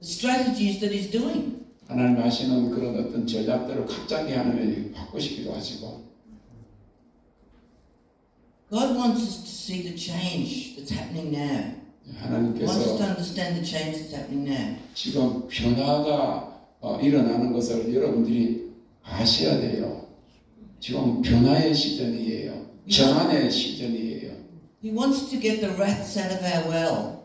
the strategies that He's doing. 하나님 하시는 그런 어떤 전략들을 갑자기 하나님이 바꾸시기도 하시고. God wants us to see the change that's happening now. 하나님께서 wants us to understand the change that's happening now. 지금 변화가 일어나는 것을 여러분들이 아셔야 돼요. 지금 변화의 시즌이에요. 전환의 시즌이에요. He wants to get the rats out of our well.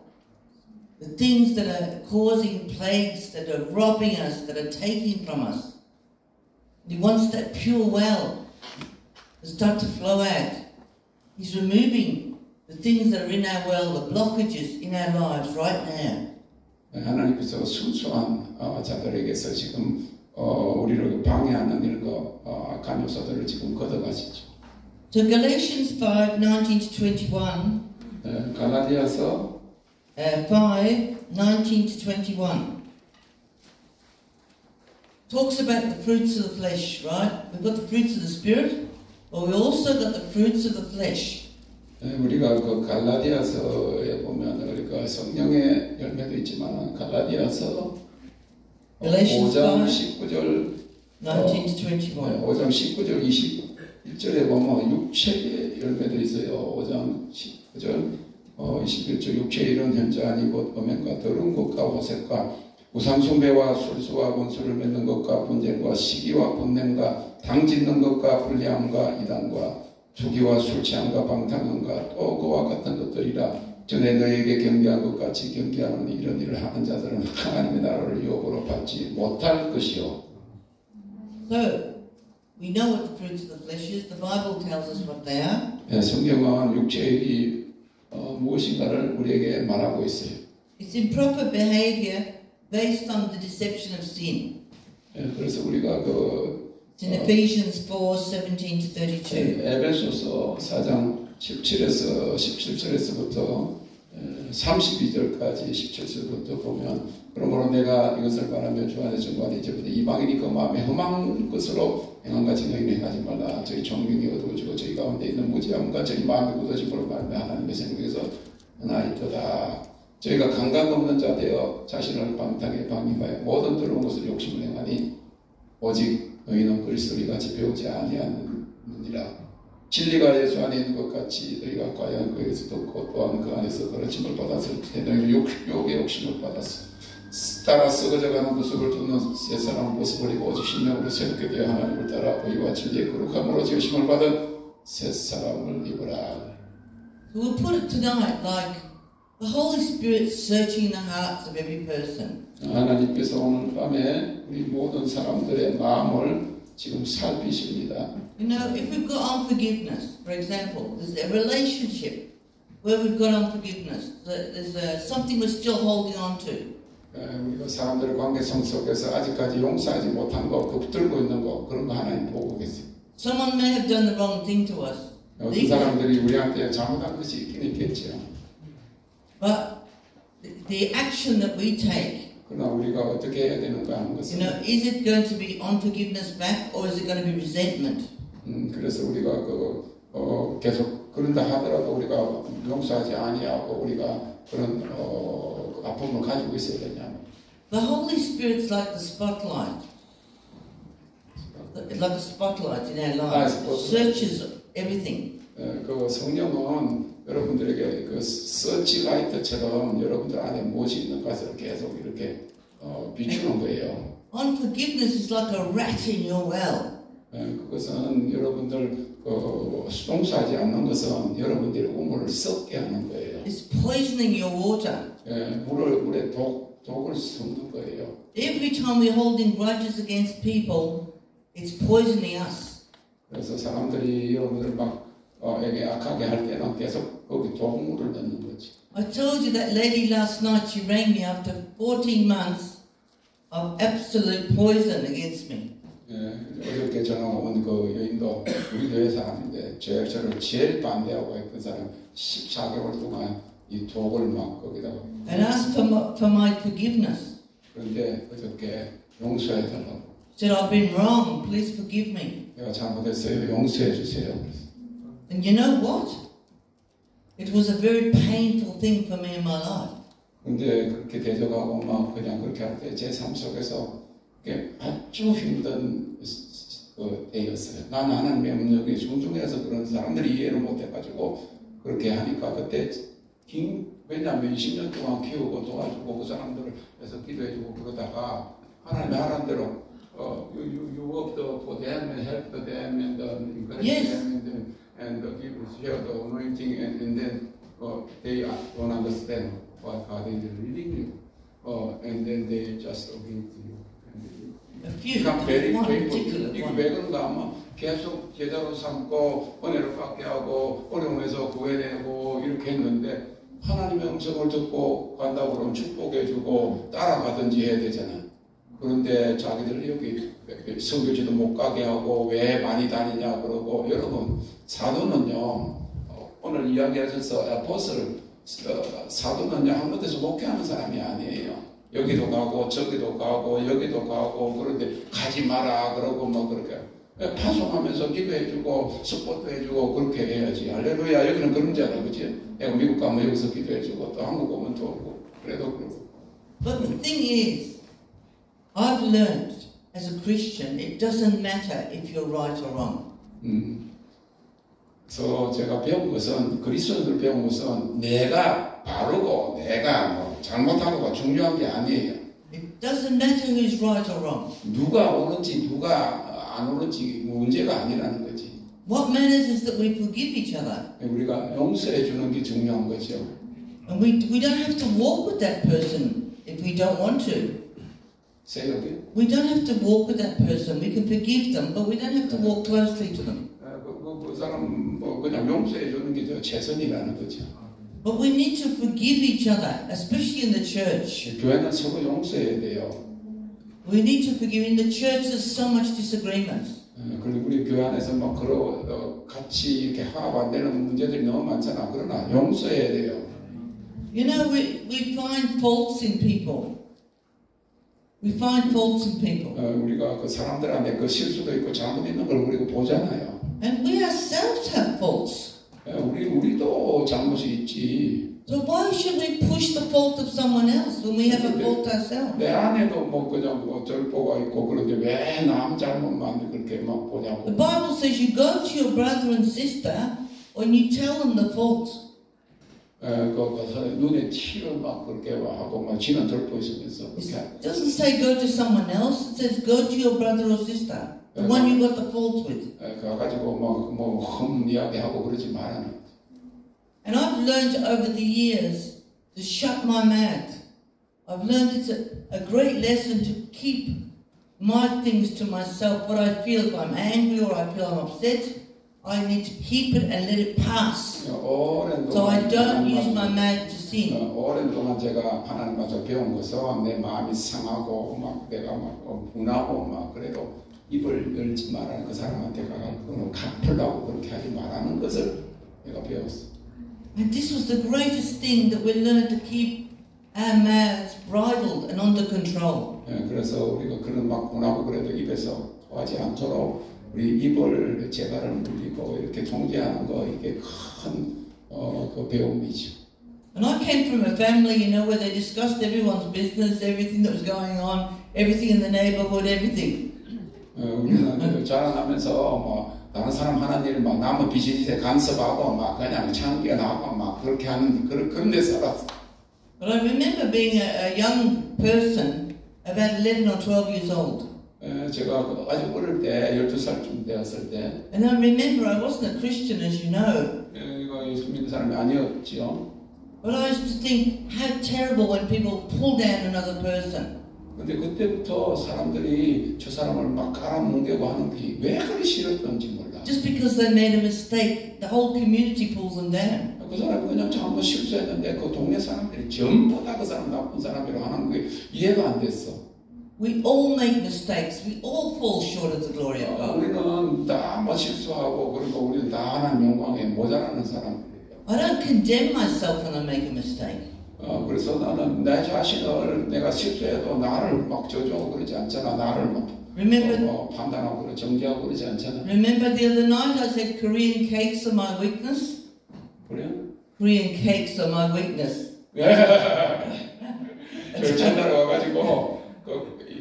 The things that are causing plagues, that are robbing us, that are taking from us. He wants that pure well to start to flow out. He's removing the things that are in our well, the blockages in our lives right now. 하나님께서 순수한 자들에게서 지금 우리를 방해하는 이런 악한 요소들을 지금 걷어가시죠. So Galatians 5:19 to 21. 갈라디아서 5:19 to 21 talks about the fruits of the flesh, right? We've got the fruits of the spirit, but we also got the fruits of the flesh. 우리가 그 갈라디아서에 보면 우리가 성령의 열매도 있지만 갈라디아서 5장 19절 19 to 21. 5장 19절 21절에 보면 육체의 열매도 있어요. 5장 19절 21절 육체의 이런 현장이 곧 음행과 더러운 것과 호색과 우상숭배와 술수와 원수를 맺는 것과 분쟁과 시기와 분냄과 당짓는 것과 불리함과 이단과 주기와 술취함과 방탕함과 또 그와 같은 것들이라. 전에 너에게 경계한 것 같이 경계하는 이런 일을 하는 자들은 하나님의 나라를 유업으로 받지 못할 것이요. So we know what the fruits of the flesh is. The Bible tells us what they are. 성경은 육체의 일이 무엇인가를 우리에게 말하고 있어요. It's improper behavior based on the deception of sin. 그래서 우리가 It's in Ephesians 4:17 to 32. 에베소서 4장 17절에서부터 32절까지 17절부터 보면 그러므로 내가 이것을 바라며 주 안에 정관이 이제부터 이방인이 그 마음에 험한 것으로 행한 같이 너희는 행하지 말라. 저희 정령이 어두워지고 저희 가운데 있는 무지함과 저희 마음이 굳어짐으로 말하며 하나님의 생명에서 하나이도다. 저희가 감각 없는 자 되어 자신을 방탕에 방임하여 모든 더러운 것을 욕심을 행하니 오직 너희는 그리스도를 같이 배우지 아니하느니라. 진리가 예수 안에 있는 것 같이 너희가 과연 그에게서 듣고 또한 그 안에서 가르침을 받았을 때 너희는 욕의 욕심을 받았어. 따라 썩어져가는 모습을 두는 새 사람을 벗어버리고 오직 신령으로 새롭게 되어 하나님을 따라 의와 진리의 거룩함으로 지으심을 받은 새 사람을 입으라. We'll put it tonight like The Holy Spirit searching the hearts of every person. 하나님께서 오늘 밤에 우리 모든 사람들의 마음을 지금 살피십니다. You know, if we've got unforgiveness, for example, there's a relationship where we've got unforgiveness. There's something we're still holding on to. 우리가 사람들의 관계성 속에서 아직까지 용서하지 못한 거, 붙들고 있는 거, 그런 거 하나님 보고 계세요. Someone may have done the wrong thing to us. 어떤 사람들이 우리한테 잘못한 것이 있긴 있겠죠. But the action that we take, 그러나 우리가 어떻게 해야 되는가 하는 you 것은 know, is it going to be unforgiveness back or is it going to be resentment? 그래서 우리가 계속 그런다 하더라도 우리가 용서하지 아니하고 우리가 그런 아픔을 가지고 있어야 되냐. The Holy Spirit's like the spotlight. Like a spotlight in our lives. It searches everything. 그 성령은 여러분들에게 그 서치라이트처럼 여러분들 안에 무엇이 있는 것을 계속 이렇게 비추는 거예요. Unforgiveness is like a rat in your well. 그것은 여러분들 용서하지 않는 것은 여러분들의 우물을 썩게 하는 거예요. It's poisoning your water. 물에 독을 섞는 거예요. Every time we're holding grudges against people, it's poisoning us. 그래서 사람들이 여러분들 에게 악하게 할 때는 계속 거기 독물을 넣는 거지. I told you that lady last night, she rang me after 14 months of absolute poison against me. 어저께 전화 온 그 여인도 우리 교회 사람인데 저를 제일 반대하고 했던 사람 14개월 동안 이 독을 막 거기다가 And asked for my forgiveness. 그런데 어저께 용서해달라고. Said, I've been wrong, please forgive me. 내가 잘못했어요, 용서해 주세요. And you know what? It was a very painful thing for me in my life. 근데 그렇게 대적하고 막 그냥 그렇게 할 때 제 삶 속에서 그게 아주 힘든 때였어요. 난 하나님의 능력이 중중해서 그런 사람들이 이해를 못해가지고 그렇게 하니까 그때 왜냐하면 20년 동안 키우고 도와주고 그 사람들을 위해서 기도해주고 그러다가 하나님의 하라는 대로 you work for them and help them and encourage them and give share the anointing and then they don't understand what God is leading you and then they just agree to you. 이게 왜 그런가 하면 계속 제자로 삼고 은혜를 받게 하고 어려움에서 구해내고 이렇게 했는데 하나님의 음성을 듣고 간다고 그러면 축복해주고 따라가든지 해야 되잖아. 그런데 자기들 여기 성교지도 못 가게 하고 왜 많이 다니냐 그러고 여러분 사도는요 오늘 이야기하셔서 아포스를 사도는요 한 군데서 목회하는 사람이 아니에요. 여기도 가고 저기도 가고 여기도 가고 그런데 가지 마라 그러고 뭐 그렇게 파송하면서 기도해주고 스포트 해주고 그렇게 해야지. 할렐루야. 여기는 그런잖아, 그치? 내가 미국 가면 여기서 기도해주고 또 한국 오면 또 오고 그래도 그러고. But the thing is, I've learned as a Christian, it doesn't matter if you're right or wrong. 그래서 제가 배운 것은 그리스도인들 배운 것은 내가 바르고 내가 뭐 잘못한 거가 중요한 게 아니에요. It doesn't matter who's right or wrong. 누가 옳은지 누가 안 옳은지 문제가 아니라는 거지. What matters is that we forgive each other. 우리가 용서해 주는 게 중요한 거죠. And we don't have to walk with that person if we don't want to. Say it again. We don't have to walk with that person. We can forgive them, but we don't have to walk closely to them. 그 사람 뭐 그냥 용서해 주는 게 더 최선이라는 거죠. But we need to forgive each other, especially in the church. 교회는 서로 용서해야 돼요. We need to forgive. In the church, there's so much disagreement. 그리고 우리 교회 안에서 막 같이 이렇게 화합 안 되는 문제들이 너무 많잖아. 그러나 용서해야 돼요. You know, we find faults in people. We find faults in people. 우리가 그 사람들 안에 그 실수도 있고 잘못 있는 걸 우리가 보잖아요. And we ourselves have faults. 우리도 잘못이 있지. So why should we push the fault of someone else when we have a fault ourselves? 내 안에도 뭐 그냥 뭐 절보가 있고 그런데 왜 남 잘못만 그렇게 막 보냐고. The Bible says you go to your brother and sister and you tell them the fault. 눈에 티를 막 그렇게 하고 막 지는 절보 있으면서. It doesn't say go to someone else. It says go to your brother or sister, the one you got the fault with. 가가지고 뭐 이야기하고 그러지 말아요. And I've learned over the years to shut my mouth. I've learned it's a great lesson to keep my things to myself. What I feel, if I'm angry or I feel I'm upset, I need to keep it and let it pass. So I don't use my mouth to sin. 오랜 동안 제가 하나님 앞에서 배운 것은 내 마음이 상하고 막 내가 막 분하고 막 그래도 입을 열지 말라는 그 사람한테 가서 갚으려고 그렇게 하지 말라는 것을 내가 배웠어. And this was the greatest thing that we learned, to keep our mouths bridled and under control. 그래서 우리가 그런 막 분하고 그래도 입에서 토하지 않도록 우리 입을 재갈을 물리고 이렇게 통제하는 거, 이게 큰 그 배움이죠. And I came from a family, you know, where they discussed everyone's business, everything that was going on, everything in the neighborhood, everything. 우리는 자라나면서 뭐 다른 사람 하는 일 막 남의 비즈니스에 간섭하고 막 그냥 참견하고 막 그렇게 하는 그런 데 살았어. But I remember being a young person, about 11 or 12 years old. 제가 아주 어릴 때 12살쯤 되었을 때. And I remember I wasn't a Christian, as you know. 이거 예수 믿는 사람이 아니었죠. But I used to think how terrible when people pull down another person. 근데 그때부터 사람들이 저 사람을 막 깔아뭉개고 하는 게 왜 그리 싫었던지 몰라. Just because they made a mistake, the whole community pulls them down. 그 사람이 그냥 잘못 실수했는데 그 동네 사람들이 전부 다 그 사람 나쁜 사람이라고 하는 게 이해가 안 됐어. We all make mistakes. We all fall short of the glory of God. 우리는 다 뭐 실수하고 그리고 우리는 다 하나님 영광에 모자라는 사람들이에요. I don't condemn myself when I make a mistake. 그래서 나는 내 자신을 내가 실수해도 나를 막 저주하고 그러지 않잖아. 나를 막 판단하고 그러지 정죄하고 그러지 않잖아. Remember the other night I said Korean cakes are my weakness? Korean cakes are my weakness. 저 전날 와가지고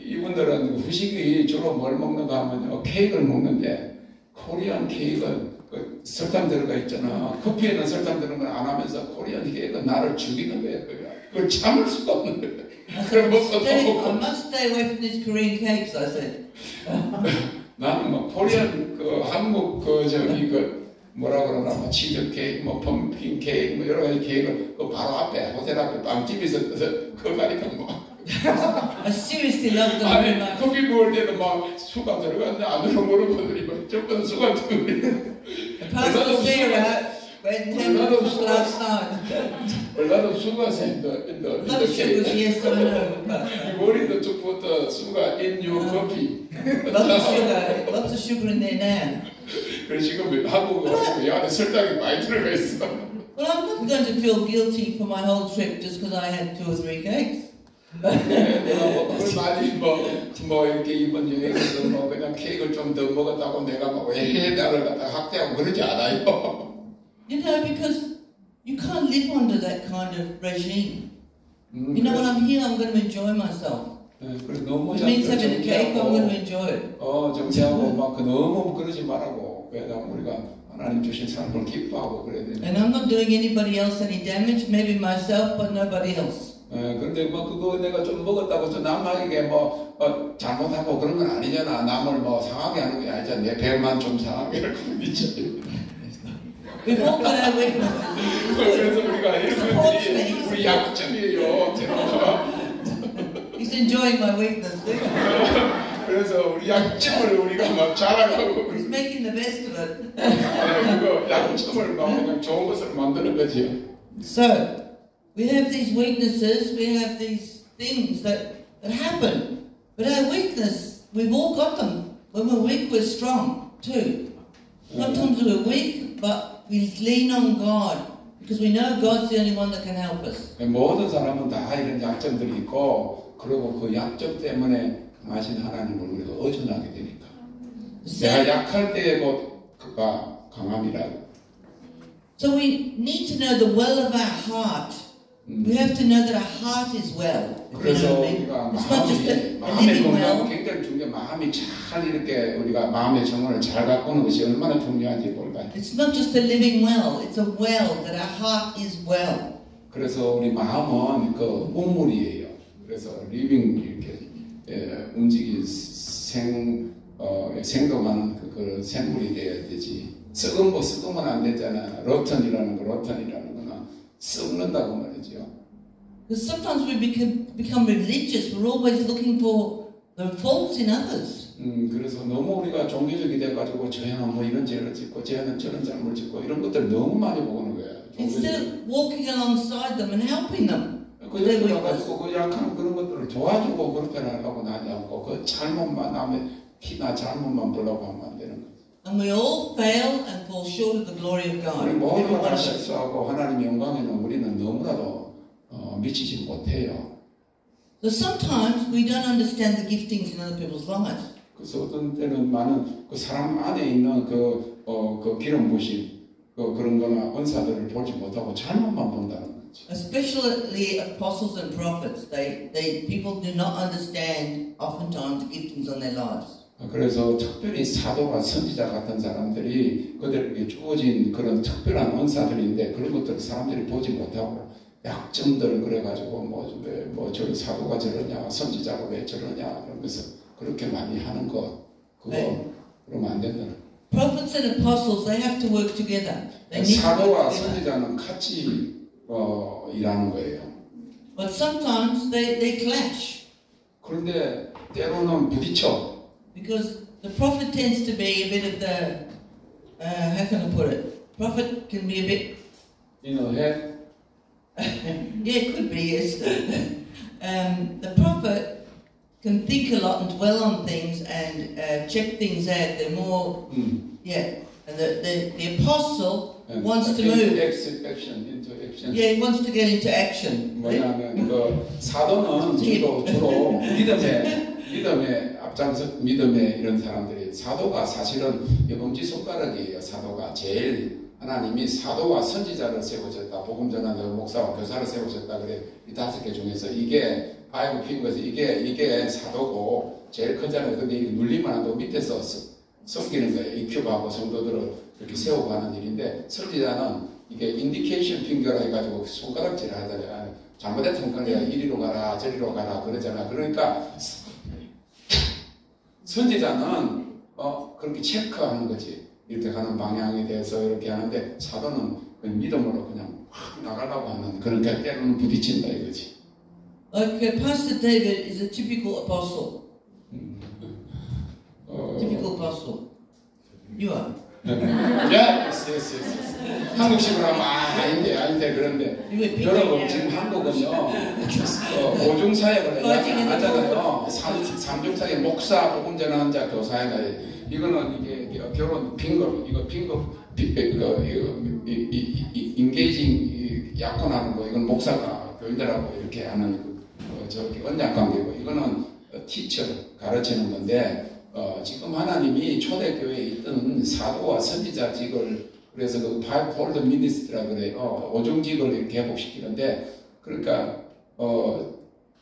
이분들은 후식이 주로 뭘 먹는가 하면 케이크를 먹는데 코리안 케이크는 그 설탕 들어가 있잖아. 커피에는 설탕 들어간 걸 안 하면서 코리안 케이크는 나를 죽이는 거야. 그걸 참을 수가 없는 거야. 그걸 먹고 또 먹고. I must stay away from these Korean cakes, I said. 나는 뭐 코리안 그 한국 그 저기 그 뭐라 그러나 뭐 치즈 케이크, 뭐 펌킨 케이크, 뭐 여러 가지 케이크 그 바로 앞에 호텔 앞에 빵집에서 그거 가니까 뭐. I seriously love them very much. 커피 먹을 때도 막 수가 들어갔는데 안 들어오는 분들이 막 전부 다 수가 들어오네. Pass the beer out. Wait 10 minutes last night. A lot of sugars in the Lot of sugars, yes, I know. You worry to put the sugar in your coffee. Lots of sugar in there now. 그래서 지금 한국은 이 안에 설탕이 많이 들어가 있어. Well, I'm not going to feel guilty for my whole trip just because I had 2 or 3 cakes. 내가 뭐 그걸 많이 뭐 이렇게 이번 여행에서 뭐 그냥 케이크를 좀 더 먹었다고 내가 막 왜 나를 갖다 학대하고 그러지 않아요. You know, because you can't live under that kind of regime. You know, when I'm here, I'm going to enjoy myself. It means having a cake, I'm going to enjoy it. 정치하고 막 너무 그러지 말라고. 왜냐면 우리가 하나님 주신 사람을 기뻐하고 그래야 돼. And I'm not doing anybody else any damage, maybe myself, but nobody else. 그런데 뭐 그거 내가 좀 먹었다고 또 남에게 뭐 잘못하고 그런 건 아니잖아. 남을 뭐 상하게 하는 게 아니잖아. 내 배만 좀 상하게 할 뿐이지. We've all got our weaknesses. 그래서 우리가 이분들이 우리 약점이에요. He's enjoying my weakness. 그래서 우리 약점을 우리가 막 자랑하고. He's making the best of it. 그거 약점을 막 그냥 좋은 것을 만드는 거지. So. We have these weaknesses, we have these things that happen. But our weakness, we've all got them. When we're weak, we're strong too. Sometimes we're weak, but we lean on God because we know God's the only one that can help us. 모든 사람은 다 이런 약점들이 있고, 그리고 그 약점 때문에 강하신 하나님을 우리가 의존하게 되니까. 내가 약할 때에 곧 그가 강함이라고. So we need to know the well of our heart. We have to know that our heart is well. 그래서 우리가 마음의 건강 굉장히 중요해. 마음이 잘 이렇게 우리가 마음의 정원을 잘 가꾸는 것이 얼마나 중요한지 몰라요. It's not just a living well; it's a well that our heart is well. 그래서 우리 마음은 그 우물이에요. 그래서 리빙 이렇게 움직이 생동하는 그 생물이 돼야 되지. 썩으면 안 되잖아. 로턴이라는 거는 썩는다고 말이죠. Because sometimes we become religious. We're always looking for the faults in others. 그래서 너무 우리가 종교적이 돼가지고 저야는 뭐 이런 죄를 짓고 저야는 저런 잘못을 짓고 이런 것들 너무 많이 보는 거예요. Instead of walking alongside them and helping them. 그 옆에 가가지고 그 약한 그런 것들을 도와주고 그렇게 하려고 하지 않고 그 잘못만 남의 티나 잘못만 보려고 하면 안 되는 거죠. And we all fail and fall short of the glory of God. 우리 모두가 다 실수하고 하나님 영광에는 우리는 너무나도 미치지 못해요. So sometimes we don't understand the giftings in other people's lives. 그래서 어떤 때는 많은 그 사람 안에 있는 그 기름 부심 그런 거나 은사들을 보지 못하고 잘못만 본다는 거죠. Especially apostles and prophets, people do not understand oftentimes the giftings on their lives. 그래서 특별히 사도와 선지자 같은 사람들이 그들에게 주어진 그런 특별한 은사들인데 그런 것들을 사람들이 보지 못하고 약점들을 그래가지고 뭐 저 사도가 저러냐 선지자가 왜 저러냐 그러면서 그렇게 많이 하는 것 그거 네. 그러면 안 된다. Prophets and apostles they have to work together. 사도와 선지자는 같이 일하는 거예요. But sometimes they clash. 그런데 때로는 부딪혀. Because the prophet tends to be a bit of the how can I put it? Prophet can be a bit in the head. Yeah, it could be, yes. The prophet can think a lot and dwell on things and check things out. They're more, yeah. And the apostle wants to move. Into action. Yeah, he wants to get into action. 뭐냐면 그 사도는 주로 믿음에 앞장서 믿음에 이런 사람들이 사도가 사실은 엄지손가락이에요. 사도가 제일 하나님이 사도와 선지자를 세우셨다. 복음 전하는 목사와 교사를 세우셨다. 그래 이 5개 중에서 이게 파이브 핑거스 이게 사도고 제일 크잖아요. 근데 이게 눌리면 안 되고 밑에서 섬기는 거예요. 이큐브하고 성도들을 이렇게 세우고 하는 일인데 선지자는 이게 인디케이션 핑거라 해가지고 손가락질을 하잖아요. 잘못된 손가락이야. 이리로 가라 저리로 가라 그러잖아. 그러니까 선지자는 그렇게 체크하는 거지. 이렇게 가는 방향에 대해서 이렇게 하는데 사도는 믿음으로 그냥 확 나가려고 하는 그러니까 때로는 부딪힌다 이거지. Like Pastor David is a typical apostle. Typical apostle. You are. Yes. 한국식으로 하면 아닌데 그런데 여러분 지금 한국은요 오중사역을 하잖아요. 삼중사역 목사 복음 전하는 자 교사회가 이거는 이게 결혼 빙거 이거 인게이징 약혼하는 거 이건 목사가 교인들하고 이렇게 하는 저기 언약 관계고 이거는 티처 가르치는 건데 지금 하나님이 초대교회에 있던 사도와 선지자직을 그래서 그 파이브홀드 미니스트라 그래요. 오중직을 이렇게 회복시키는데 그러니까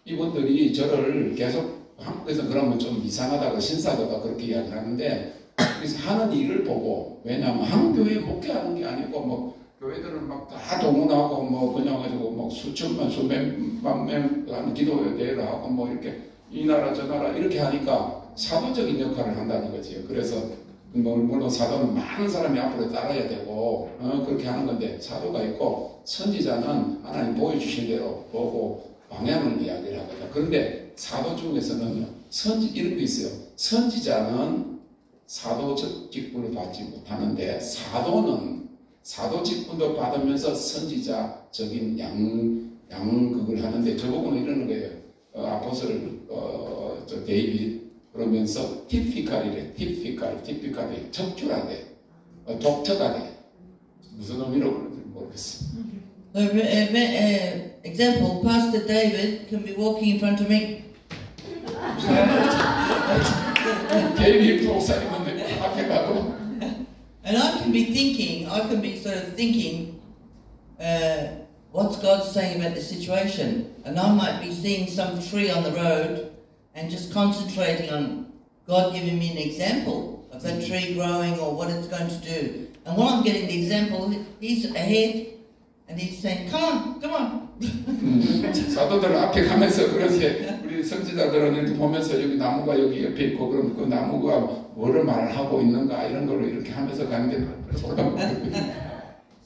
이분들이 저를 계속 한국에서 그러면 좀 이상하다고 신사도가 그렇게 이야기를 하는데 그래서 하는 일을 보고 왜냐하면 한 교회에 목회하는 게 아니고 뭐 교회들은 막 다 동원하고 뭐 그냥 가지고 막 수천만 수백만 명 하는 기도회를 하고 뭐 이렇게 이 나라 저 나라 이렇게 하니까 사도적인 역할을 한다는 거지요. 그래서 물론 사도는 많은 사람이 앞으로 따라야 되고 그렇게 하는 건데 사도가 있고 선지자는 하나님 보여주신 대로 보고 방향을 이야기를 하거든요. 그런데 사도 중에서는 이런 게 있어요. 선지자는 사도 직분을 받지 못하는데 사도는 사도 직분도 받으면서 선지자적인 양극을 하는데 저보고는 이러는 거예요. 아포스를 데이빗 그러면서 티피칼이래. 티피칼이 적절하대. 독특하대. 무슨 의미로 그런지 모르겠어. Example, Pastor David can be walking in front of me. 데이빗 목사님은 앞에 가고. And I can be sort of thinking, what's God saying about this situation? And I might be seeing some tree on the road and just concentrating on God giving me an example of that tree growing or what it's going to do. And while I'm getting the example, he's ahead and he's saying, come on. 사도들 앞에 가면서 그렇게 우리 선지자들은 이렇게 보면서 여기 나무가 여기 옆에 있고 그럼 그 나무가 뭐를 말하고 있는가 이런 걸로 이렇게 하면서 가는 게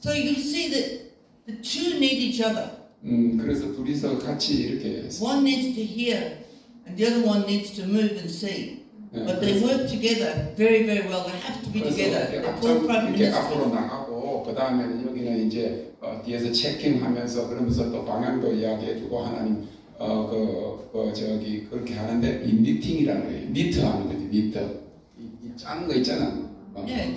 So you can see that the two need each other. 그래서 둘이서 같이 이렇게 해서. One needs to hear, and the other one needs to move and see. But they work together very, very well. They have to be together. They're called prime 이렇게 ministers. 앞으로 나가고 그 다음에는 여기는 이제 뒤에서 체킹하면서 그러면서 또 방향도 이야기해주고 하나님 저기 그렇게 하는데 이 미팅이라는 거예요. 니트하는 거지 니트. 이 짠 거 있잖아.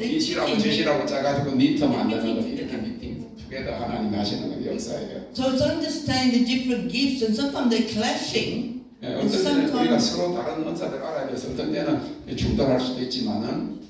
이시라고 저시라고 짜가지고 니트 만드는 거 이렇게 미팅 투게더 하나님 하시는 거 역사예요. So it's understanding the different gifts, and sometimes they're clashing. 어떤 때는 우리가 서로 다른 은사들 알아야 돼서 어떤 때는 충돌할 수도 있지만은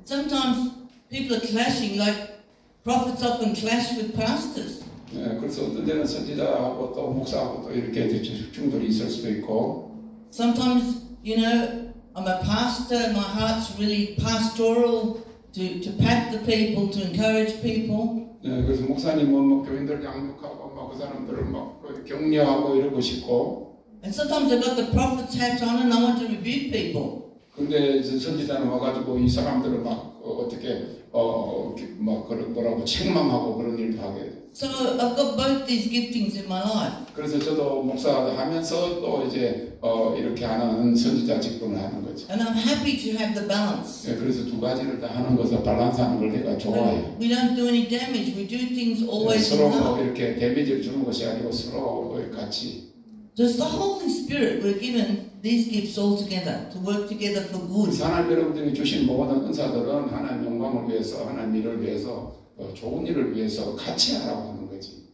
Sometimes people are clashing, like prophets often clash with pastors. 그래서 어떤 때는 선지자하고 또 목사하고 또 이렇게 충돌이 있을 수도 있고. Sometimes, you know, I'm a pastor, my heart's really pastoral to pat the people, to encourage people. 그래서 목사님은 뭐 교인들 양육하고 막 그 사람들을 막 격려하고 이러고 싶고. And sometimes I've got the prophet's hat on and I want to rebuke people. 근데 선지자는 와가지고 이 사람들을 막 어떻게 막 뭐라고 책망하고 그런 일도 하게. So I've got both these giftings in my life. 그래서 저도 목사하면서 또 이제 이렇게 하는 선지자 직분을 하는 거죠. And I'm happy to have the balance. 그래서 두 가지를 다 하는 것을 밸런스하는 걸 내가 좋아해요. We don't do any damage. We do things always in 서로 love. 이렇게 데미지를 주는 것이 아니고 서로 같이. So it's the Holy Spirit. We're given these gifts all together to work together for good. 하나님 여러분들이 주신 모든 은사들은 하나님 영광을 위해서, 하나님 일을 위해서, 좋은 일을 위해서 같이 하라고 하는 거지.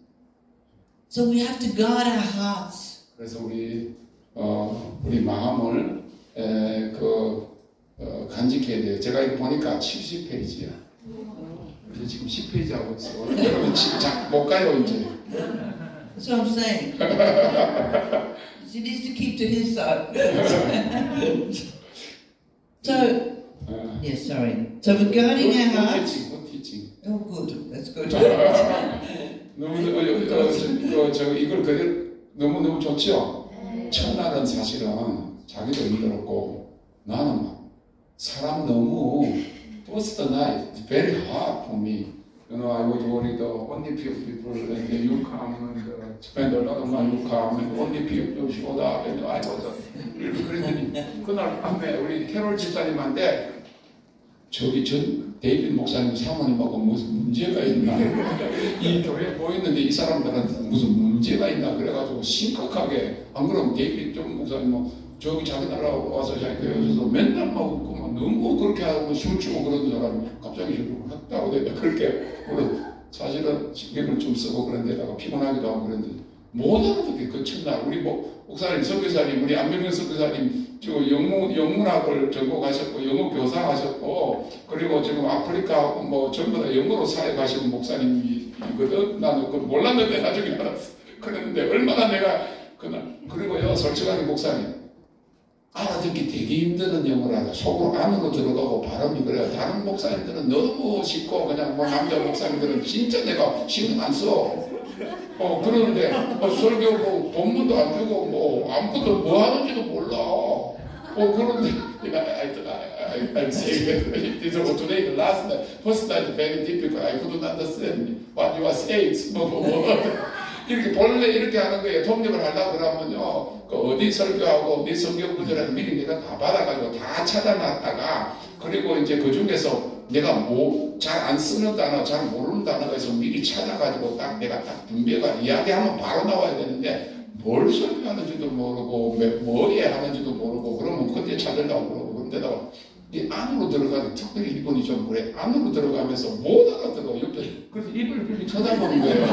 So we have to guard our hearts. 그래서 우리 마음을 간직해야 돼요. 제가 이거 보니까 70페이지야. 이제 지금 10페이지 하고 있어. 여러분 지금 못 가요 이제. That's what I'm saying. She needs to keep to his side. So, yes, sorry. So we're guarding our hearts. Oh, good. That's good. 이걸 그대로 너무 좋죠? 첫날은 사실은 자기도 힘들었고 나는 막 사람 너무 first night very hard for me. You know, I was worried only few people and you come and spend a lot of money, you come and only few people showed up and I was 그랬더니 그날 밤에 우리 캐롤 집사님한테 저기 전 데이빗 목사님 사모님하고 무슨 문제가 있나 이 교회 보이는데 이 사람들한테 무슨 문제가 있나 그래가지고 심각하게 안 그러면 데이빗 좀 목사님 저기 자기 나라 와서 자기 교회 오셔서 맨날 막 웃고 막 너무 그렇게 하고 춤추고 그러는 사람이 갑자기 좀 했다고 내가 그렇게 사실은 신경을 좀 쓰고 그런 데다가 피곤하기도 하고 그랬는데 못 알아듣게 그 첫날 우리 목사님 선교사님 우리 안명현 선교사님 저 영문학을 전공하셨고 영어 교사하셨고 그리고 지금 아프리카 뭐 전부 다 영어로 사역하시는 목사님이거든. 나는 그걸 몰랐는데 나중에 알았어. 그랬는데 얼마나 내가 그리고요 솔직하게 목사님 알아듣기 되게 힘드는 영어를 하다 속으로 안으로 들어가고 발음이 그래요. 다른 목사님들은 너무 쉽고 그냥 뭐 남자 목사님들은 진짜 내가 신경 안 써. 그러는데 설교 뭐 본문도 안 주고 뭐 아무것도 뭐 하는지도 몰라. 그런데 I'm saying that this was today the last night, first night very difficult. I couldn't understand what you are saying. 이렇게 본래 이렇게 하는 거예요. 통역을 하려고 그러면요. 어디 설교하고 어디 성경 구절을 미리 내가 다 받아가지고 다 찾아놨다가 그리고 이제 그 중에서 내가 잘 안 쓰는 단어, 잘 모르는 단어가 있어 미리 찾아가지고 내가 딱 분배가 이야기하면 바로 나와야 되는데 뭘 설교하는지도 모르고 뭐에 하는지도 모르고 그러면 그때 찾으려고 그러고 그런데다가 이 안으로 들어가는 특별히 이분이 좀 그래 안으로 들어가면서 못 알아들어 옆에 그래서 입을 이렇게 쳐다보는 거예요.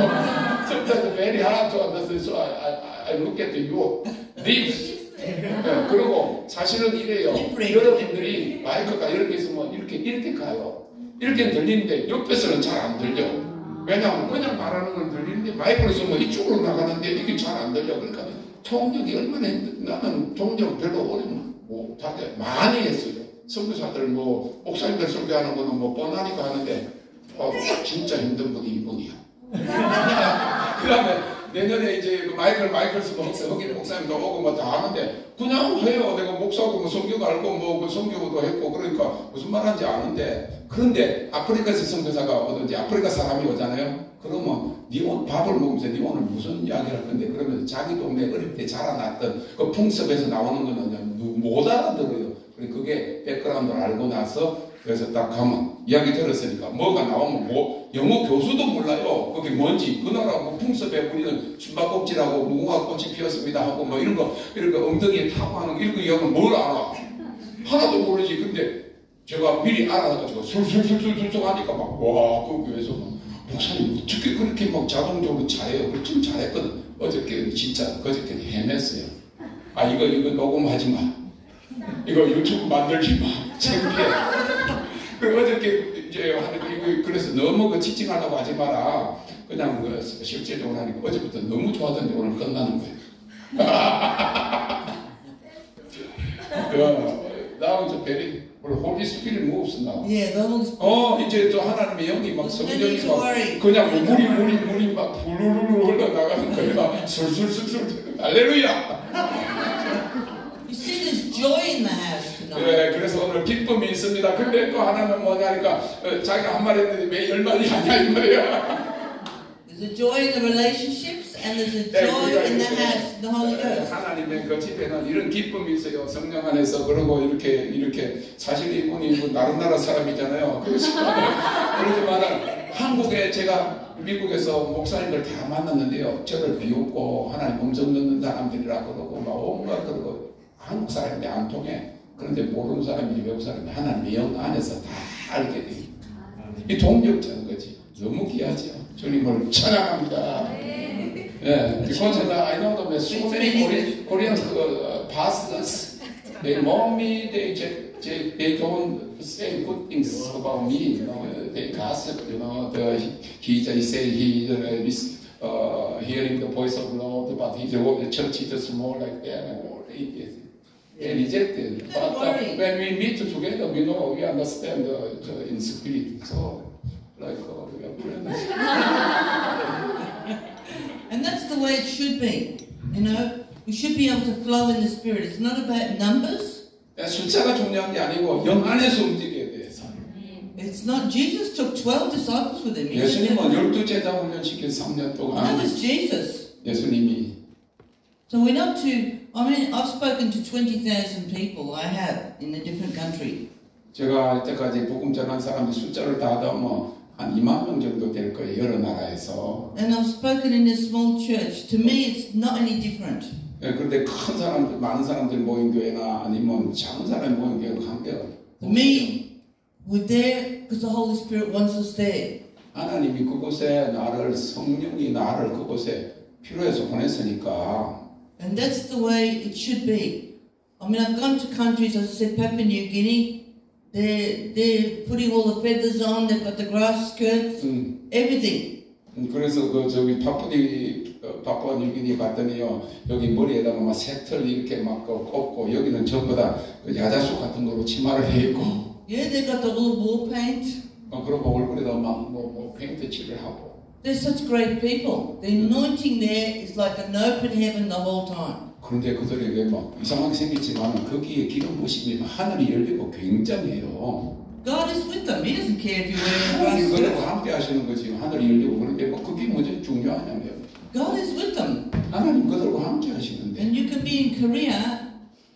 Sometimes very hard to understand. So I look at you lips. 그리고 사실은 이래요. 여러분들이 마이크가 이렇게 있으면 이렇게 가요. 이렇게 들리는데 옆에서는 잘 안 들려. 왜냐하면 그냥 말하는 건 들리는데 마이크로 쓰면 이쪽으로 나가는데 이게 잘 안 들려. 그러니까 통역이 얼마나 나는 통역 별로 어려움 못하게 많이 했어요. 선교사들 목사님들 설교하는 거는 뻔하니까 하는데 진짜 힘든 분이 이분이야. 그 다음에 내년에 이제 마이클 쓰면 흑인 목사님도 오고 다 하는데 그냥 해요. 내가 목사고 성경 알고 그 성경도 했고 그러니까 무슨 말하는지 아는데 그런데 아프리카에서 선교사가 오든지 아프리카 사람이 오잖아요. 그러면 네 오늘 밥을 먹으면서 네 오늘 무슨 이야기를 할 건데 그러면 자기 동네 어릴 때 자라났던 그 풍습에서 나오는 거는 못 알아들어요. 그게 백그라운드를 알고 나서 그래서 딱 가면 이야기 들었으니까 뭐가 나오면 뭐 영어 교수도 몰라요. 그게 뭔지 그 나라 뭐 풍습에 우리는 숨바꼭질하고 무궁화 꽃이 피었습니다 하고 뭐 이런 거 엉덩이에 타고 하는 이런 거 이야기는 뭘 알아? 하나도 모르지. 근데 제가 미리 알아가지고 술술술술술 하니까 막 와 그 교회에서 목사님 어떻게 그렇게 막 자동적으로 잘해요? 좀 잘했거든. 어저께 진짜 그저께 헤맸어요. 아 이거 녹음하지 마. 이거 유튜브 만들지 마. 창피해. 그 어저께 이제 하는 거 그래서 너무 그 지칭하려고 하지 마라. 그냥 그 실제적으로 하니까 어제부터 너무 좋아하던데 오늘 끝나는 거예요. Now it's very Holy Spirit moves now. Yeah, the Holy Spirit. 이제 또 하나님의 영이 막 성령이 to 막 worry. 그냥 물이 막 부르르르 흘러나가는 거야. 술술술술 할렐루야. You see, there's joy in the house tonight. 네, 그래서 오늘 기쁨이 있습니다. 근데 또 하나는 뭐냐니까 자기가 한 말 했는데 왜 열 마디 하냐 이 말이야. There's a joy in the relationships and there's a joy in the house, the Holy Ghost. 하나님의 그 집에는 이런 기쁨이 있어요. 성령 안에서. 그리고 이렇게 사실 이분이 나라 사람이잖아요. 그렇지만 한국에 제가 미국에서 목사님들 다 만났는데요. 저를 비웃고 하나님 음성 듣는 사람들이라 그러고 막 온갖 그러고 한국 사람인데 안 통해. 그런데 모르는 사람이 외국 사람이 하나님의 영 안에서 다 알게 돼요. 이 동력자인 거지. 너무 귀하죠. 주님을 찬양합니다. Yeah, because I know that so many Korean pastors, they mock me, they don't say good things about me, you know, they gossip, you know, he say he is hearing the voice of the Lord, but the church is just more like that, or they reject it. But when we meet together, we know, we understand in spirit, so like we are friends. And that's the way it should be. You know, we should be able to flow in the Spirit. It's not about numbers. 숫자가 중요한 게 아니고 영 안에서 움직여야 돼. It's not. Jesus took 12 disciples with him. 예수님은 12제자 훈련시킨 3년 동안. That was Jesus. 예수님이. So we're not to. I mean, I've spoken to 20,000 people. I have in a different country. 제가 이때까지 복음 전한 사람들 숫자를 다 하면 한 2만 명 정도 될 거예요. 여러 나라에서. And I've spoken in a small church. To me, it's not any different. 예, 그런데 큰 사람들, 많은 사람들 모인 교회나 아니면 작은 사람 모인 교회는 관계가 To me, we're there because the Holy Spirit wants us there. 하나님이 그곳에 성령이 나를 그곳에 필요해서 보냈으니까. And that's the way it should be. I mean, I've gone to countries, as I said, Papua New Guinea. They're putting all the feathers on. They've got the grass skirts, everything. 그래서 저기 파푸아 뉴기니 갔더니요, 여기 머리에다가 막 새털 이렇게 막 꽂고 여기는 전부 다 그 야자수 같은 걸로 치마를 해 입고. Yeah, they got the little war paint. 그리고 얼굴에다 막 페인트 칠을 하고. They're such great people. The anointing there is like an open heaven the whole time. 그런데 그들에게 막 이상하게 생겼지만 거기에 기름 부심이 하늘이 열리고 굉장해요. God is with them. He doesn't care if you're wearing 하나님 grass 그들과 skirts. 함께 하시는 거지. 하늘이 열리고 그런데 그게 뭐지 중요하냐면 God is with them. 하나님 그들과 함께 하시는데. And you can be in Korea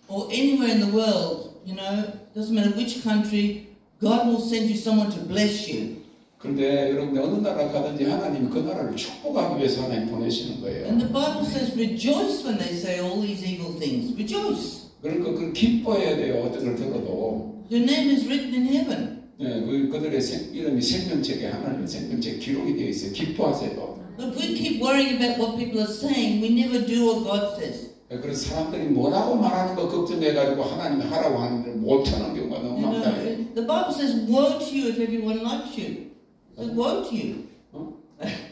or anywhere in the world, you know, doesn't matter which country, God will send you someone to bless you. 그런데 여러분 어느 나라 가든지 하나님이 그 나라를 축복하기 위해서 하나님 보내시는 거예요. And the Bible says rejoice when they say all these evil things. Rejoice. 그러니까 그 기뻐해야 돼요. 어떤 걸 들어도. Your name is written in heaven. 네, 그들의 이름이 생명책에 하나님의 생명책 기록이 되어 있어요. 기뻐하세요. But if we keep worrying about what people are saying, we never do what God says. 그래서 사람들이 뭐라고 말하는 거 걱정해가지고 하나님이 하라고 하는 걸 못하는 경우가 너무 You 많다. know, the Bible says, woe to you if everyone likes you. So woe to you. Huh?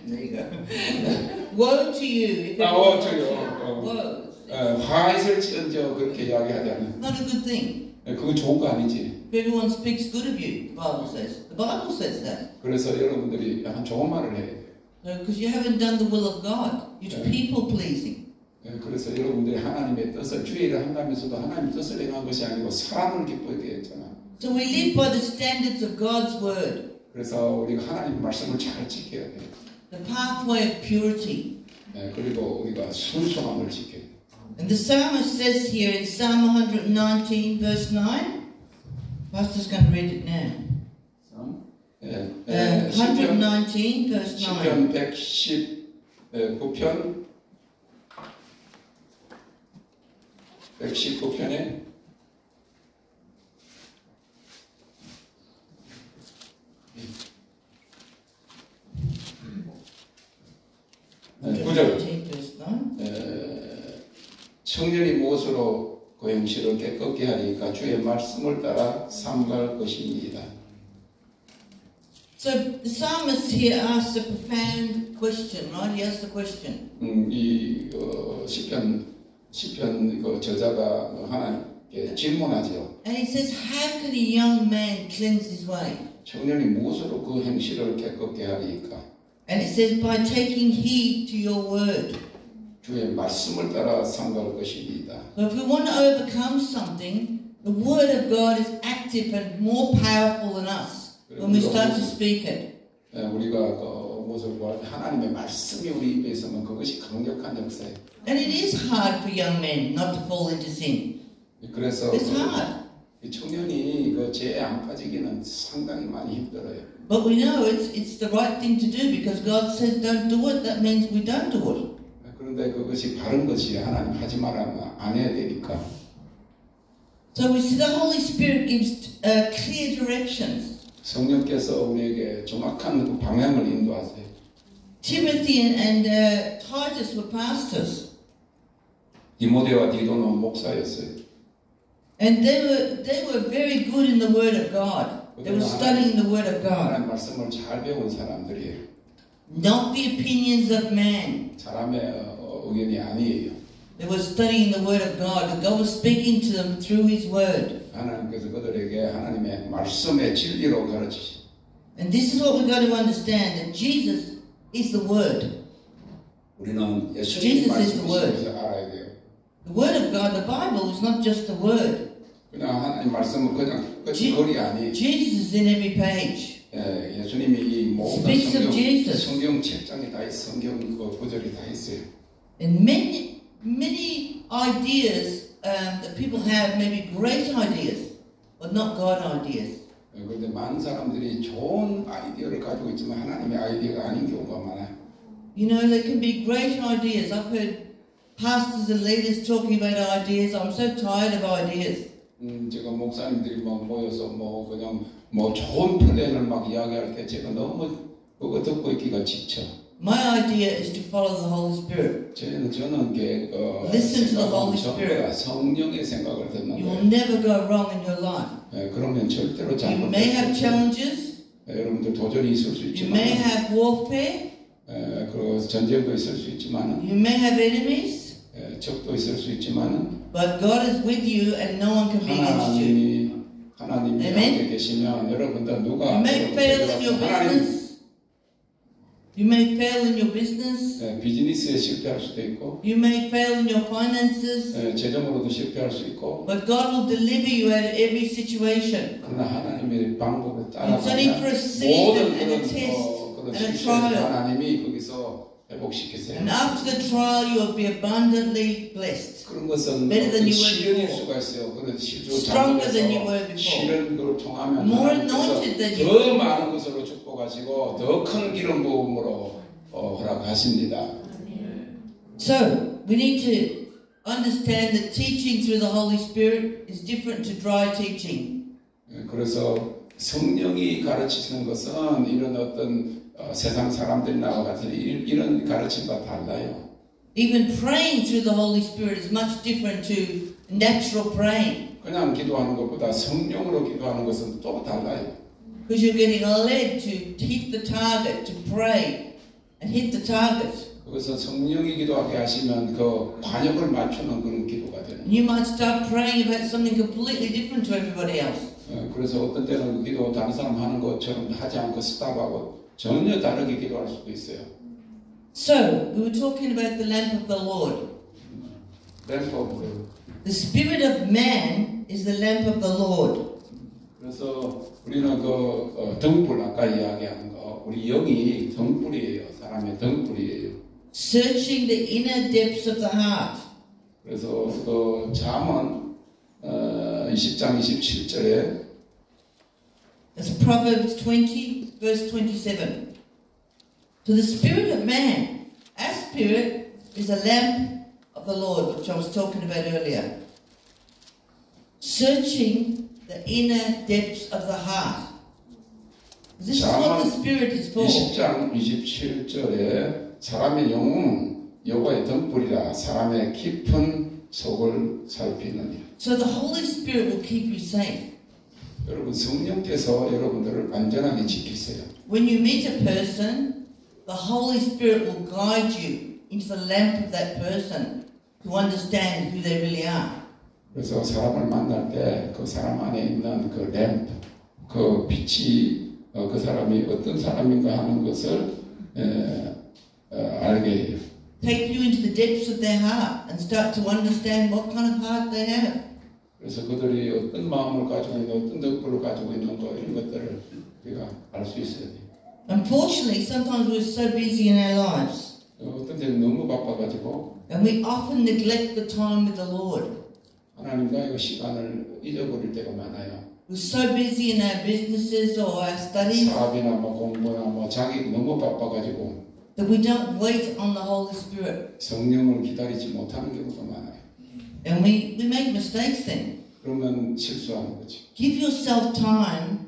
There you go. Woe to you if woe everyone to likes you. you. Woe. 화 있을지언정 그렇게 이야기하잖아요. Not a good thing. 그거 좋은 거 아니지. If everyone speaks good of you, the Bible says. The Bible says that. 그래서 여러분들이 한 좋은 말을 해야 돼요. Because you haven't done the will of God. You're people pleasing. 그래서 여러분들이 하나님의 뜻을 주의를 한다면서도 하나님의 뜻을 행한 것이 아니고 사람을 기쁘게 했잖아. So we live by the standards of God's word. 그래서 우리가 하나님 말씀을 잘 지켜야 돼. the pathway of purity. 예, 그리고 우리가 순수함을 지켜야 돼. And the psalmist says here in Psalm 119 verse 9, Pastor's going to read it now. 119 verse 9. 시편 119편에 9절. 청년이 무엇으로 그 행실을 깨끗게 하리까 주의 말씀을 따라 삼갈 것입니다. So the psalmist here asks a profound question, right? He asks the question. 이 시편 그 저자가 하나님께 질문하죠. And he says, how can a young man cleanse his way? 청년이 무엇으로 그 행실을 깨끗게 하리까? And it says, by taking heed to your word. 주의 말씀을 따라 삼갈 것입니다. So if we want to overcome something, the word of God is active and more powerful than us when we start to speak it. 우리가 무엇을 하나님의 말씀이 우리 입에 있으면 그것이 강력한 역사예요. And it is hard for young men not to fall into sin. 그래서 It's hard. 이 청년이 그 죄에 안 빠지기는 상당히 많이 힘들어요. But we know it's the right thing to do because God says don't do it. That means we don't do it. 그런데 그것이 바른 것이 하나님 하지 말라면 안 해야 되니까. So we see the Holy Spirit gives clear directions. 성령께서 우리에게 정확한 그 방향을 인도하세요. Timothy and Titus were pastors. 디모데와 디도는 목사였어요. And they were very good in the Word of God. They were studying the Word of God. 하나님 말씀을 잘 배운 사람들이에요. Not the opinions of man. 사람의 의견이 아니에요. They were studying the Word of God. And God was speaking to them through His Word. 하나님께서 그들에게 하나님의 말씀의 진리로 가르치시. And this is what we've got to understand, that Jesus is the Word. 우리는 예수님 말씀을 알아야 돼요. The Word of God, the Bible, is not just the Word. 그냥 하나님 말씀은 그냥 글이 아니에요. Jesus is in every page. 예, 예수님이 이 모든 성경 책장에 다 있어, 성경 그 구절이 다 있어요. And many ideas that people have may be great ideas, but not God ideas. 그런데 많은 사람들이 좋은 아이디어를 가지고 있지만 하나님의 아이디어가 아닌 경우가 많아요. You know, there can be great ideas. I've heard pastors and leaders talking about ideas. I'm so tired of ideas. 제가 목사님들이 막 모여서 그냥 좋은 플랜을 막 이야기할 때 제가 너무 그거 듣고 있기가 지쳐. My idea is to follow the Holy Spirit. 저는 Listen to the Holy Spirit. 성령의 생각을 듣는 You 거예요. will never go wrong in your life. 그러면 절대로 You may have challenges. 여러분들 도전이 있을 수 You 있지만. may have warfare. 그리고 전쟁도 있을 수 있지만. You may have enemies. 적도 있을 수 있지만. But God is with you, and no one can be against you. 하나님이 함께 계시면 여러분들 누가 You may fail in your business. You may fail in your business. 비즈니스에 실패할 수도 있고. You may fail in your finances. 재정으로도 실패할 수 있고. But God will deliver you out of every situation. 그러나 하나님의 방법을 따라가면 It's only for a season and a test and a trial. 하나님이 거기서 회복시키세요. And after the trial, you will be abundantly blessed. 그런 것은 better than you were 시련일 before. 수가 있어요. 그런 실수 Stronger than you were before. 시련을 통하면 More anointed than you 더 were. 많은 것으로 축복하시고 더 큰 기름 부음으로 허락하십니다. So we need to understand that teaching through the Holy Spirit is different to dry teaching. 그래서 성령이 가르치시는 것은 이런 어떤 세상 사람들이나 같은 이런 가르침과 달라요. Even praying through the Holy Spirit is much different to natural praying. 그냥 기도하는 것보다 성령으로 기도하는 것은 또 달라요. Because you're getting led to hit the target, to pray and hit the target. 그것은 성령이 기도하게 하시면 그 관역을 맞추는 그런 기도가 되는. You might start praying about something completely different to everybody else. 그래서 어떤 때는 기도 다른 사람 하는 것처럼 하지 않고 스탑하고 전혀 다르게 기도할 수도 있어요. So we were talking about the lamp of the Lord. 램프 오브. The spirit of man is the lamp of the Lord. 그래서 우리는 그 등불 아까 이야기한 거 우리 영이 등불이에요. 사람의 등불이에요. Searching the inner depths of the heart. 그래서 그 잠언 20장 27절에 That's Proverbs 20, verse 27. To the spirit of man, our spirit is a lamp of the Lord, which I was talking about earlier. Searching the inner depths of the heart. This is what the spirit is for. 20장 27절에 사람의 영웅은 여호와의 등불이라 사람의 깊은 속을 살피느니라. So the Holy Spirit will keep you safe. 여러분 성령께서 여러분들을 안전하게 지키세요. When you meet a person, the Holy Spirit will guide you into the lamp of that person to understand who they really are. 그래서 사람을 만날 때 그 사람 안에 있는 그 램프, 그 빛이 그 사람이 어떤 사람인가 하는 것을 알게 해요. Take you into the depths of their heart and start to understand what kind of heart they have. 그래서 그들이 어떤 마음을 가지고 있는, 어떤 덕분을 가지고 있는 거 이런 것들을 우리가 알 수 있어야 돼요. Unfortunately, sometimes we're so busy in our lives, 어떤 때는 너무 바빠가지고 and we often neglect the time with the Lord. 하나님과의 시간을 잊어버릴 때가 많아요. We're so busy in our businesses or our studies 사업이나 뭐 공부나 뭐 자기 너무 바빠가지고 that we don't wait on the Holy Spirit, 성령을 기다리지 못하는 경우가 많아요. and we make mistakes then. 그러면 실수하는 거지. Give yourself time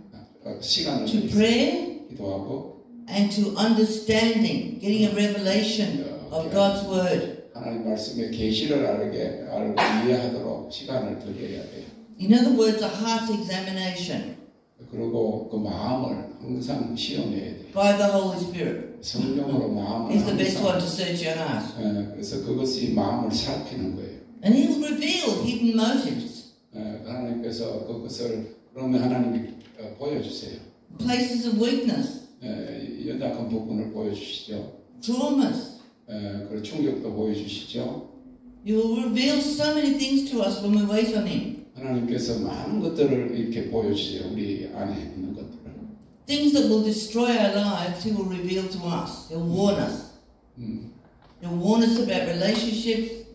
시간을 to prayer 기도하고 and to understanding, getting a revelation of God's Word. 하나님 말씀의 계시를 알고 이해하도록 시간을 들여야 돼요. In other words, a heart examination 그리고 그 마음을 항상 시험해야 돼요. by the Holy Spirit 성령으로 마음을 is the best 항상, one to search your heart. 그래서 그것이 마음을 살피는 거예요. And He will reveal hidden motives, 하나님께서 그것을 그러면 하나님이 보여주세요. places of weakness, 연약한 부분을 보여주시죠. traumas. 그리고 충격도 보여주시죠. He will reveal so many things to us when we wait on Him. 하나님께서 많은 것들을 이렇게 보여주세요. 우리 안에 있는 것들을. Things that will destroy our lives, He will reveal to us. He'll warn us. He'll warn us about relationships,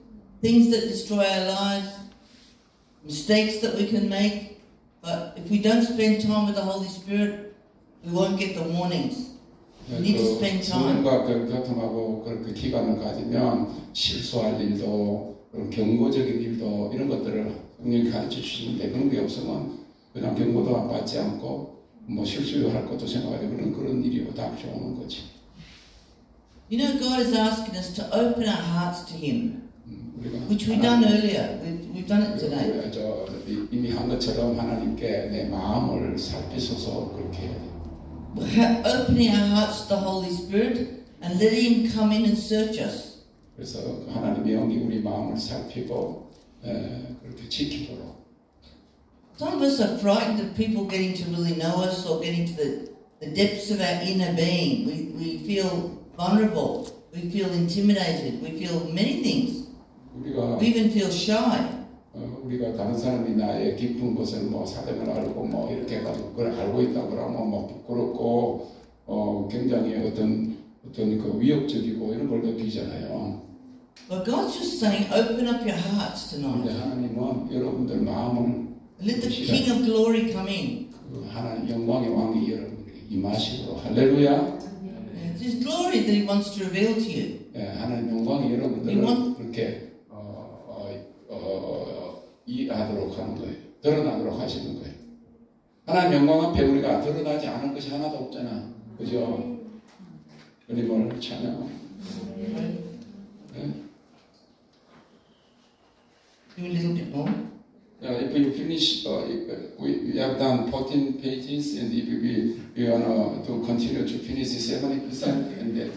things that destroy our lives, mistakes that we can make. But if we don't spend time with the Holy Spirit, we won't get the warnings. We need to spend time. 성령과 교통하고 그렇게 기간을 가지면 실수할 일도 그런 경고적인 일도 이런 것들을 성령이 가르쳐 주시는데 그런 게 없으면 그냥 경고도 받지 않고 뭐 실수할 것도 생각하지 그런 일이 닥쳐오는 거지. You know, God is asking us to open our hearts to Him, which we've done earlier. We've done it today. 이미 한 것처럼 하나님께 내 마음을 살피소서 그렇게 해야 돼. Opening our hearts to the Holy Spirit and letting Him come in and search us. 그래서 하나님의 영이 우리 마음을 살피고 그렇게 지키도록. Some of us are frightened of people getting to really know us or getting to the depths of our inner being. We feel vulnerable. We feel intimidated. We feel many things. We even feel shy. 우리가 다른 사람이 나의 깊은 곳을 뭐 사정을 알고 뭐 이렇게 해가지고 그걸 알고 있다 그러면 뭐 부끄럽고 굉장히 어떤 그 위협적이고 이런 걸 느끼잖아요. But God's just saying, open up your hearts tonight. 근데 하나님은 여러분들 마음을 Let the King of Glory come in. 그 하나님 영광의 왕이 여러분에게 임하시도록 할렐루야. It's His glory that He wants to reveal to you. 하나님 영광이 여러분들을 그렇게 이해하도록 하는 거예요. 드러나도록 하시는 거예요. 하나님 영광 앞에 우리가 드러나지 않을 것이 하나도 없잖아. 그죠? 주님을 찬양. Do a little bit more. If you finish, we have done 14 pages, and if we want to continue to finish 70%, and then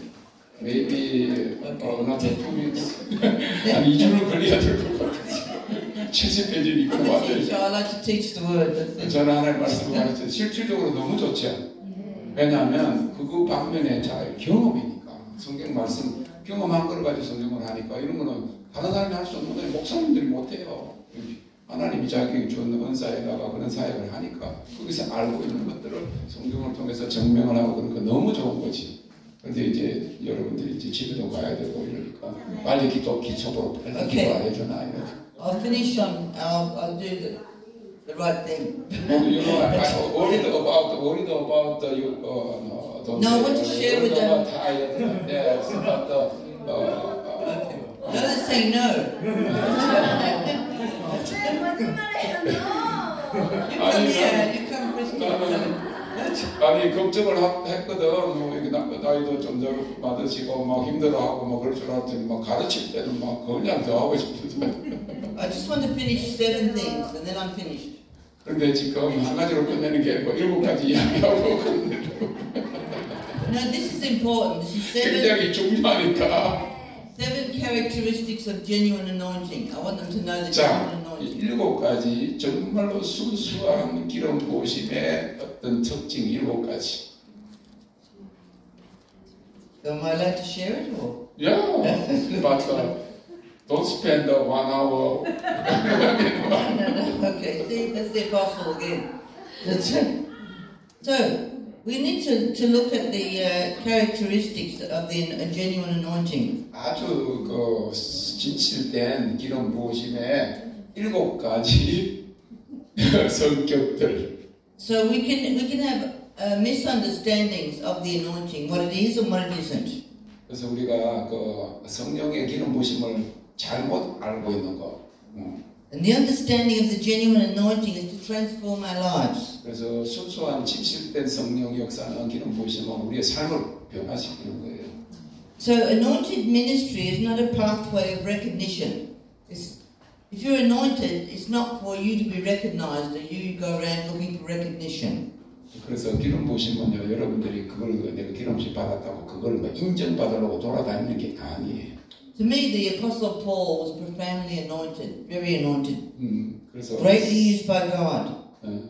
maybe another 2 weeks. 한 2주는 걸려야 될 것 같아요. 70페이지니까 완전히. I like to teach the word. 저는 하나님 말씀을 가르쳐 실질적으로 너무 좋죠. 왜냐하면 그거 방면에 잘 경험이니까 성경 말씀 경험한 걸 가지고 성경을 하니까 이런 거는 다른 사람이 할 수 없는 거예요. 목사님들이 못해요. 하나님이 자기 준 은사에다가 그런 사역을 하니까 거기서 알고 있는 것들을 성경을 통해서 증명을 하고 그러니까 너무 좋은 거지. 근데 이제 여러분들이 이제 집에도 가야 되고 이러니까 빨리 기초로 빨리 기도 안 해주나 이렇게. I'll finish on. I'll do the right thing. You know, I'm worried about the No, I want to share with them. Yes, about the. No, they're saying no. You come Christian. 아니 걱정을 했거든. 뭐 이게 나이도 점점 많으시고 막 힘들어하고 뭐 그럴 줄 알았더니 막 가르칠 때는 막 그냥 더 하고 싶은데. I just want to finish 7 things and then I'm finished. 그런데 지금 한 가지로 끝내는 게 아니고 7가지 이야기하고 끝내고. No, this is important. This is 굉장히 중요하니까. 7 characteristics of genuine anointing. I want them to know the genuine anointing. 7가지 정말로 순수한 기름 부으심의 어떤 특징 7가지. Am I allowed to share it or? Yeah, but don't spend 1 hour. No. Okay, see, that's the apostle again. So, we need to look at the characteristics of the genuine anointing. 아주 그 진실된 기름 부으심의 7가지 성격들. So we can have misunderstandings of the anointing, what it is and what it isn't. 그래서 우리가 그 성령의 기름 부으심을 잘못 알고 있는 거. And the understanding of the genuine anointing is to transform our lives. 그래서 순수한 진실된 성령 역사는 기름 부으심은 우리의 삶을 변화시키는 거예요. So anointed ministry is not a pathway of recognition. If you're anointed, it's not for you to be recognized or you go around looking for recognition. 그래서 기름 부으심은요, 여러분들이 그걸 내가 기름씩 받았다고 그걸 뭐 인정받으려고 돌아다니는 게 아니에요. To me, the Apostle Paul was profoundly anointed, very anointed, 그래서 greatly used by God.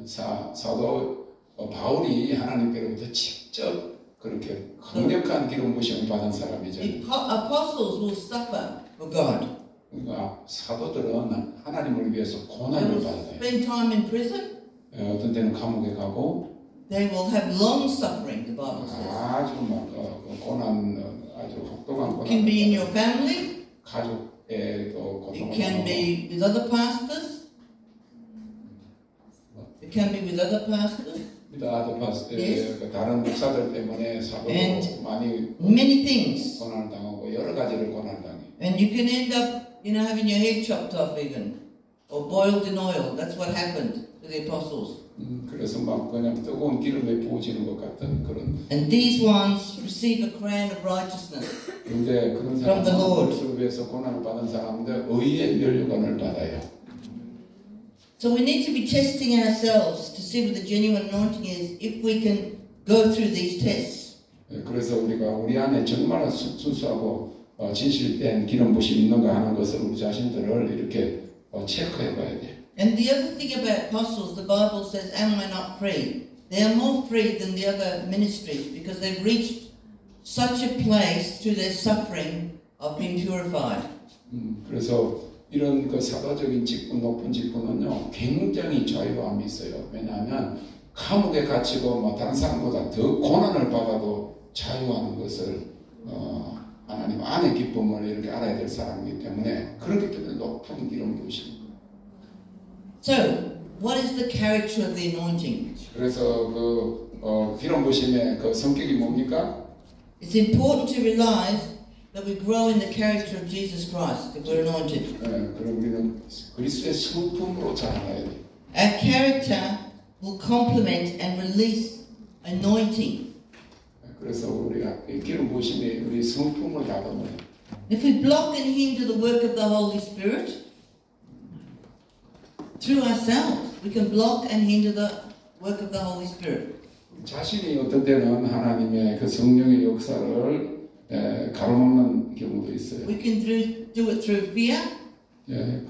사도 바울이 하나님께로부터 직접 그렇게 강력한 기름 부으심을 받은 사람이죠. Apostles will suffer for God. 그러니까 사도들은 하나님을 위해서 고난을 받아요. Spend time in prison. 어떤 때는 감옥에 가고. They will have long suffering. The Bible says. 아주 막 고난 아주 혹독한 고난. It can be in your family. 가족의 또 고통을. It can be with other pastors. It can be with other pastors. Yes. 다른 목사들 때문에 사도도 많이 many things. 고난을 당하고 여러 가지를 고난을 당해. And you can end up, having your head chopped off even, or boiled in oil. That's what happened to the apostles. 그래서 막 그냥 뜨거운 기름에 부어지는 것 같은 그런. And these ones receive a crown of righteousness 그런데 그런 from the Lord. 사람을 위해서 고난을 받은 사람들 의의 면류관을 받아요. So we need to be testing ourselves to see what the genuine anointing is, if we can go through these tests. 그래서 우리가 우리 안에 정말 순수하고 진실된 기름 부심이 있는가 하는 것을 우리 자신들을 이렇게 체크해 봐야 돼. And the other thing about apostles, the Bible says, am I not free? They are more free than the other ministries because they've reached such a place through their suffering of being purified. 그래서 이런 그 사도적인 직분, 높은 직분은요, 굉장히 자유함이 있어요. 왜냐하면 감옥에 갇히고 뭐 다른 사람보다 더 고난을 받아도 자유하는 것을 하나님 안의 기쁨을 이렇게 알아야 될 사람이기 때문에 그렇기 때문에 높은 기름 부으심. So, what is the character of the anointing? 그래서 그 기름 부으심의 그 성격이 뭡니까? It's important to realize that we grow in the character of Jesus Christ if we're anointed. 그럼 우리는 그리스도의 성품으로 자라나야 돼. Our character will complement and release anointing. 그래서 우리가 기름 부으심이 우리 성품을 받으면. If we block and hinder the work of the Holy Spirit through ourselves, we can block and hinder the work of the Holy Spirit. 자신이 어떤 때는 하나님의 그 성령의 역사를 가로막는 경우도 있어요. We can do it through fear.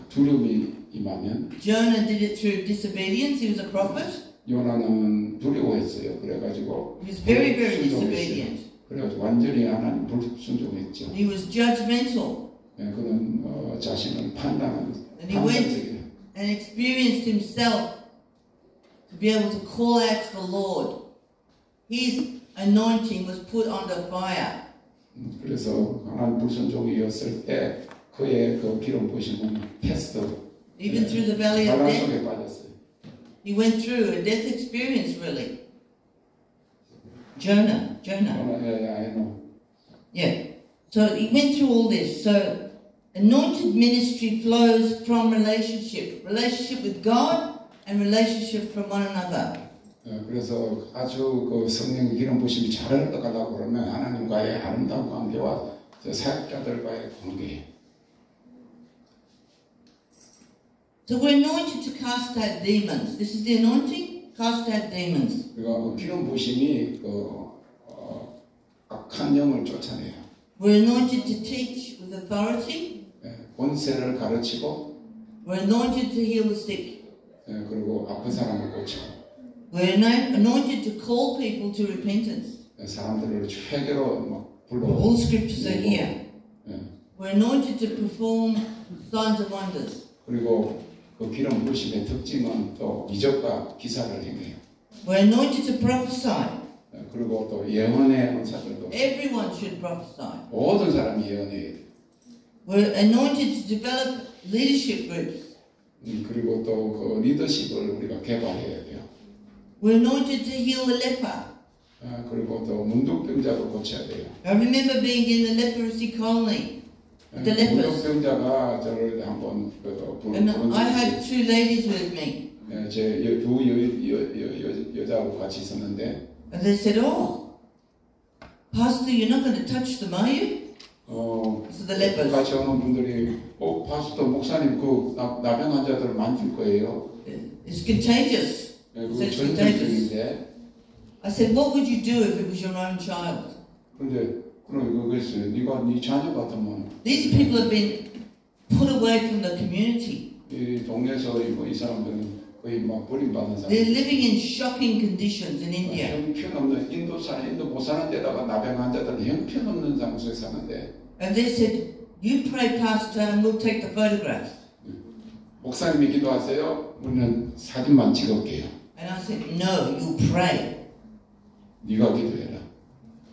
두려움이 임하면. Jonah did it through disobedience. He was a prophet. 요나는 두려워했어요. 그래가지고. He was very, very disobedient. 그래가지고 완전히 하나님 불순종했죠. He was judgmental. 그는 자신을 판단하는. And he went and experienced himself to be able to call out to the Lord. His anointing was put under fire. 그래서 강한 불순종이었을 때 그의 그 기름 부심은 패스트 Even through the valley of 환란 death, 속에 빠졌어요. he went through a death experience, really. Jonah. I know. Yeah. So he went through all this. So anointed ministry flows from relationship with God and relationship from one another. 그래서 아주 그 성령의 기름 부심이 잘 흘러가려고 그러면 하나님과의 아름다운 관계와 사역자들과의 관계. So we're anointed to cast out demons. This is the anointing, cast out demons. 그러니까 그 기름 부심이 악한 영을 쫓아내요. We're anointed to teach with authority. 권세를 가르치고. We're anointed to heal the sick. 그리고 아픈 사람을 고치고. We're anointed to call people to repentance. 사람들을 회개로 막 불러. All scriptures are here. We're anointed to perform signs and wonders. 그리고 그 기름 부심의 특징은 또 이적과 기사를 행해요. We're anointed to prophesy. 그리고 또 예언의 은사들도. Everyone should prophesy. 모든 사람이 예언해야 돼요. We're anointed to develop leadership groups. 그리고 또 그 리더십을 우리가 개발해야 돼요. We're anointed to heal the leper. 그리고 또 문둥병자도 고쳐야 돼요. I remember being in the leprosy colony. The lepers. 문둥병자가 저를 한번 And I had two ladies with me. 제 두 여자하고 같이 있었는데. And they said, "Oh, Pastor, you're not going to touch them, are you?" So the lepers. 같이 오는 분들이 파스터 목사님 그 나병 환자들을 만질 거예요. It's contagious. 그 전쟁중인데. I said, "What would you do if it was your own child?" 근데 그럼 그랬어요. 네가 네 자녀 같으면. These people have been put away from the community. 이 동네에서 이 사람들은 거의 막 버림받는 사람. They're living in shocking conditions in India. 형편없는 인도 못 사는 데다가 나병 환자들은 형편없는 장소에 사는데. And they said, "You pray, Pastor, and we'll take the photographs." 목사님이 기도하세요. 우리는 사진만 찍을게요. And I said, "No, you pray." 네가 기도해라.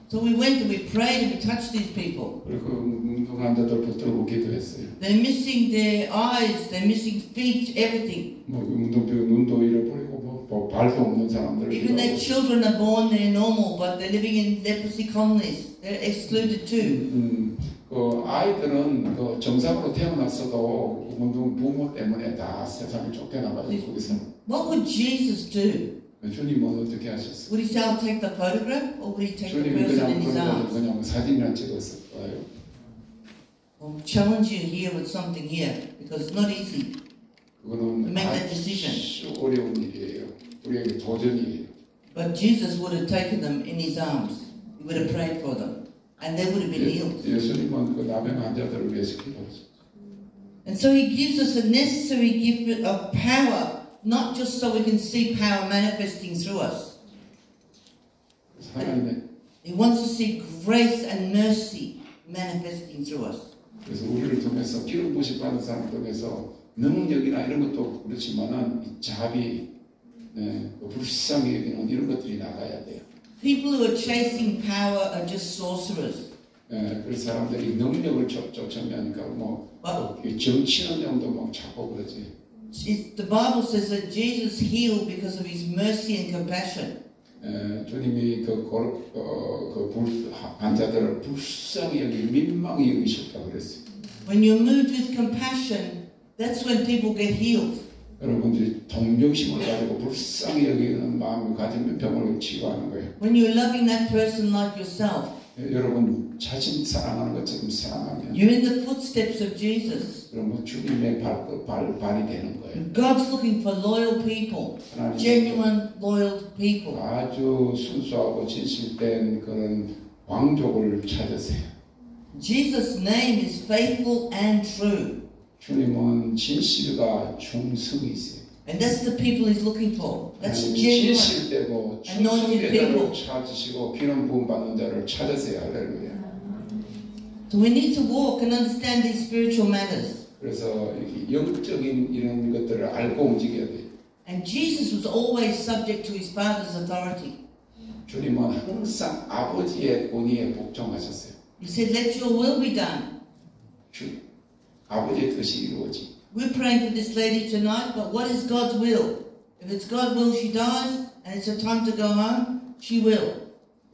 So we went and we prayed and we touched these people. 그리고 운동 환자들 붙들고 기도했어요. They're missing their eyes, they're missing speech, everything. 뭐 운동병 눈도 잃어버리고 뭐 발도 없는 사람들. Even their children are born, they're normal, but they're living in leprosy colonies. They're excluded too. 그 아이들은 그 정상으로 태어났어도 부모 때문에 다 세상을 쫓겨나가지고 거기서. What would Jesus do? 주님은 어떻게 하셨어요? Would he say, "I'll take the photograph," or would he take the 주님이 person in his arms? 그냥 사진이나 찍었을 거예요. I'll challenge you here with something here because it's not easy. 그거는 make that decision. 아주 어려운 일이에요. 우리에게 도전이에요. But Jesus would have taken them in his arms. He would have prayed for them, and they would have been healed. 예수님은 그 나병 환자들을 위해서 기도하셨어요. And so he gives us a necessary gift of power, not just so we can see power manifesting through us. He wants to see grace and mercy manifesting through us. 그래서 우리를 통해서 기름 부심 받은 사람을 통해서 능력이나 이런 것도 그렇지만은 자비, 불쌍히 여기는 이런 것들이 나가야 돼요. People who are chasing power are just sorcerers. 그래서 사람들이 능력을 쫓으니까 뭐 정치는 영도 막 찾고 그러지. The Bible says that Jesus healed because of his mercy and compassion. 주님이 환자들을 불쌍히 여기 민망히 여기셨다고 그랬어요. When you're moved with compassion, that's when people get healed. 여러분들이 동정심을 가지고 불쌍히 여기는 마음을 가지면 병을 치유하는 거예요. When you're loving that person like yourself, 여러분 자신 사랑하는 것처럼 사랑하면 you're in the footsteps of Jesus. 그러면 주님의 발이 되는 거예요. God's looking for loyal people, genuine loyal people. 아주 순수하고 진실된 그런 왕족을 찾으세요. Jesus' name is faithful and true. 주님은 진실과 충성이 있어요. And that's the people he's looking for. That's genuine, 진실되고 anointed people. 충성된 자를 찾으시고 기름 부음 받는 자를 찾으세요. 할렐루야. So we need to walk and understand these spiritual matters. 그래서 이렇게 영적인 이런 것들을 알고 움직여야 돼요. And Jesus was always subject to his Father's authority. 주님은 항상 아버지의 권위에 복종하셨어요. He said, let your will be done. 아버지의 뜻이 이루어지. We're praying for this lady tonight, but what is God's will? If it's God's will, she dies, and it's her time to go home, she will.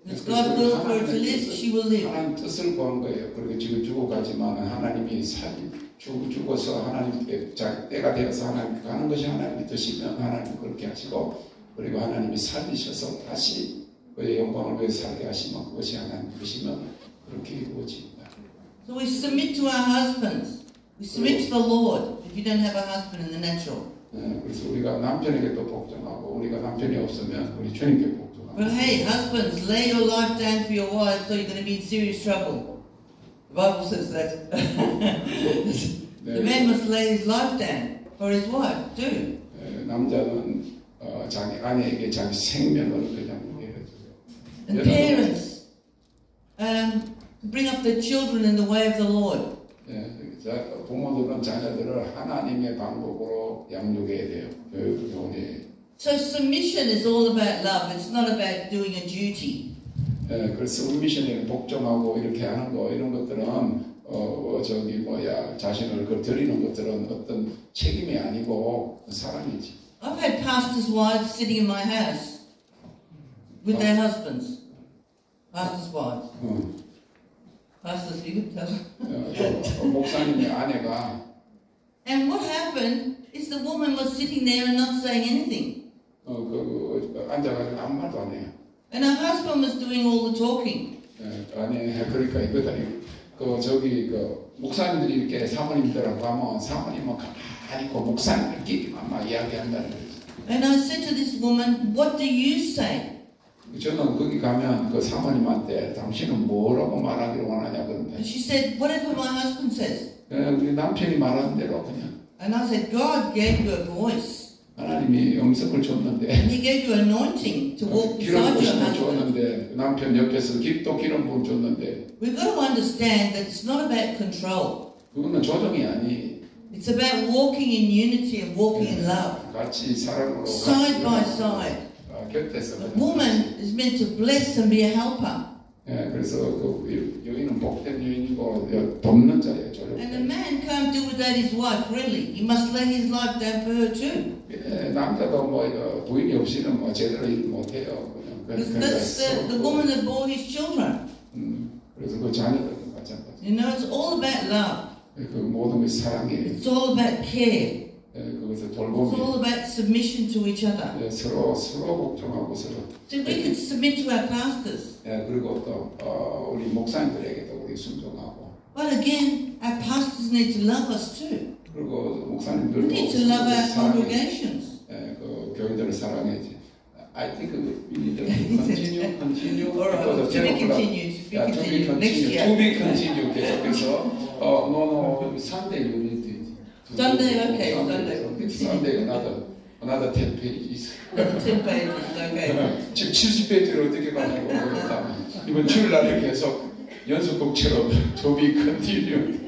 If it's God's will for her to live, she will live. 하나님 뜻을 구한 거예요. 그리고 지금 죽어가지만 하나님이 죽어서 하나님께 때가 되어서 하나님께 가는 것이 하나님의 뜻이면 하나님 그렇게 하시고, 그리고 하나님이 살리셔서 다시 그의 영광을 위해서 살게 하시면 그것이 하나님의 뜻이면 그렇게 이루어집니다. So we submit to our husbands. We submit to the Lord if you don't have a husband in the natural. 그래서 우리가 남편에게도 복종하고 우리가 남편이 없으면 우리 주님께 복종하고. But hey, husbands, lay your life down for your wives, or you're going to be in serious trouble. The Bible says that. The man must lay his life down for his wife too. 남자는 자기 아내에게 자기 생명을 그냥 해줘요. And parents bring up their children in the way of the Lord. 부모들은 자녀들을 하나님의 방법으로 양육해야 돼요. 교훈에. So submission is all about love. It's not about doing a duty. 그래서 submission에 복종하고 이렇게 하는 거 이런 것들은 자신을 드리는 것들은 어떤 책임이 아니고 사랑이지. I've had pastors' wives sitting in my house with their husbands. Pastors' wives. Pastors, you can tell. 목사님의 아내가. And what happened is the woman was sitting there and not saying anything. 앉아가지고 아무 말도 안 해요. And her husband was doing all the talking. 아니 그러니까 이거다. 목사님들이 이렇게 사모님들하고 하면 사모님은 가만히 있고 목사님들끼리만 막 이야기한다는 거죠. And I said to this woman, what do you say? 저는 거기 가면 그 사모님한테 당신은 뭐라고 말하기를 원하냐 그런데. And she said, whatever my husband says. 우리 남편이 말하는 대로 그냥. And I said, God gave you a voice. 하나님이 음성을 줬는데. And He gave you anointing to walk beside your husband. 줬는데 남편 옆에서 또 기름 부음 줬는데. We've got to understand that it's not about control. 그거는 조정이 아니. It's about walking in unity and walking in love. 같이 사랑으로. Side by side. 곁에서. The woman is meant to bless and be a helper. 그래서 여인은 복된 여인이고 돕는 자예요. And the man can't do without his wife. Really, he must lay his life down for her too. 남자도 부인이 없이는 제대로 일 못해요. That's the woman that bore his children. 그래서 그 자녀들도 마찬가지. You know, it's all about love. 그 모든 것이 사랑이에요. It's all about care. 그것을 It's 돌봄이. all about submission to each other. 서로 복종하고 서로. So we can submit to our pastors. 그리고 또 우리 목사님들에게도 우리 순종하고. But again, our pastors need to love us too. 그리고 목사님들도 We need to love our congregations. 그 교인들을 사랑해야지. I think we need to continue. All right, to be continued. Next year. To be continued. 계속해서. No. Sunday you need to. Sunday, okay. Sunday another 10 pages. 10 pages, okay. 지금 70페이지를 어떻게 가지고 이번 주일날에 계속 연습곡처럼 to be continued.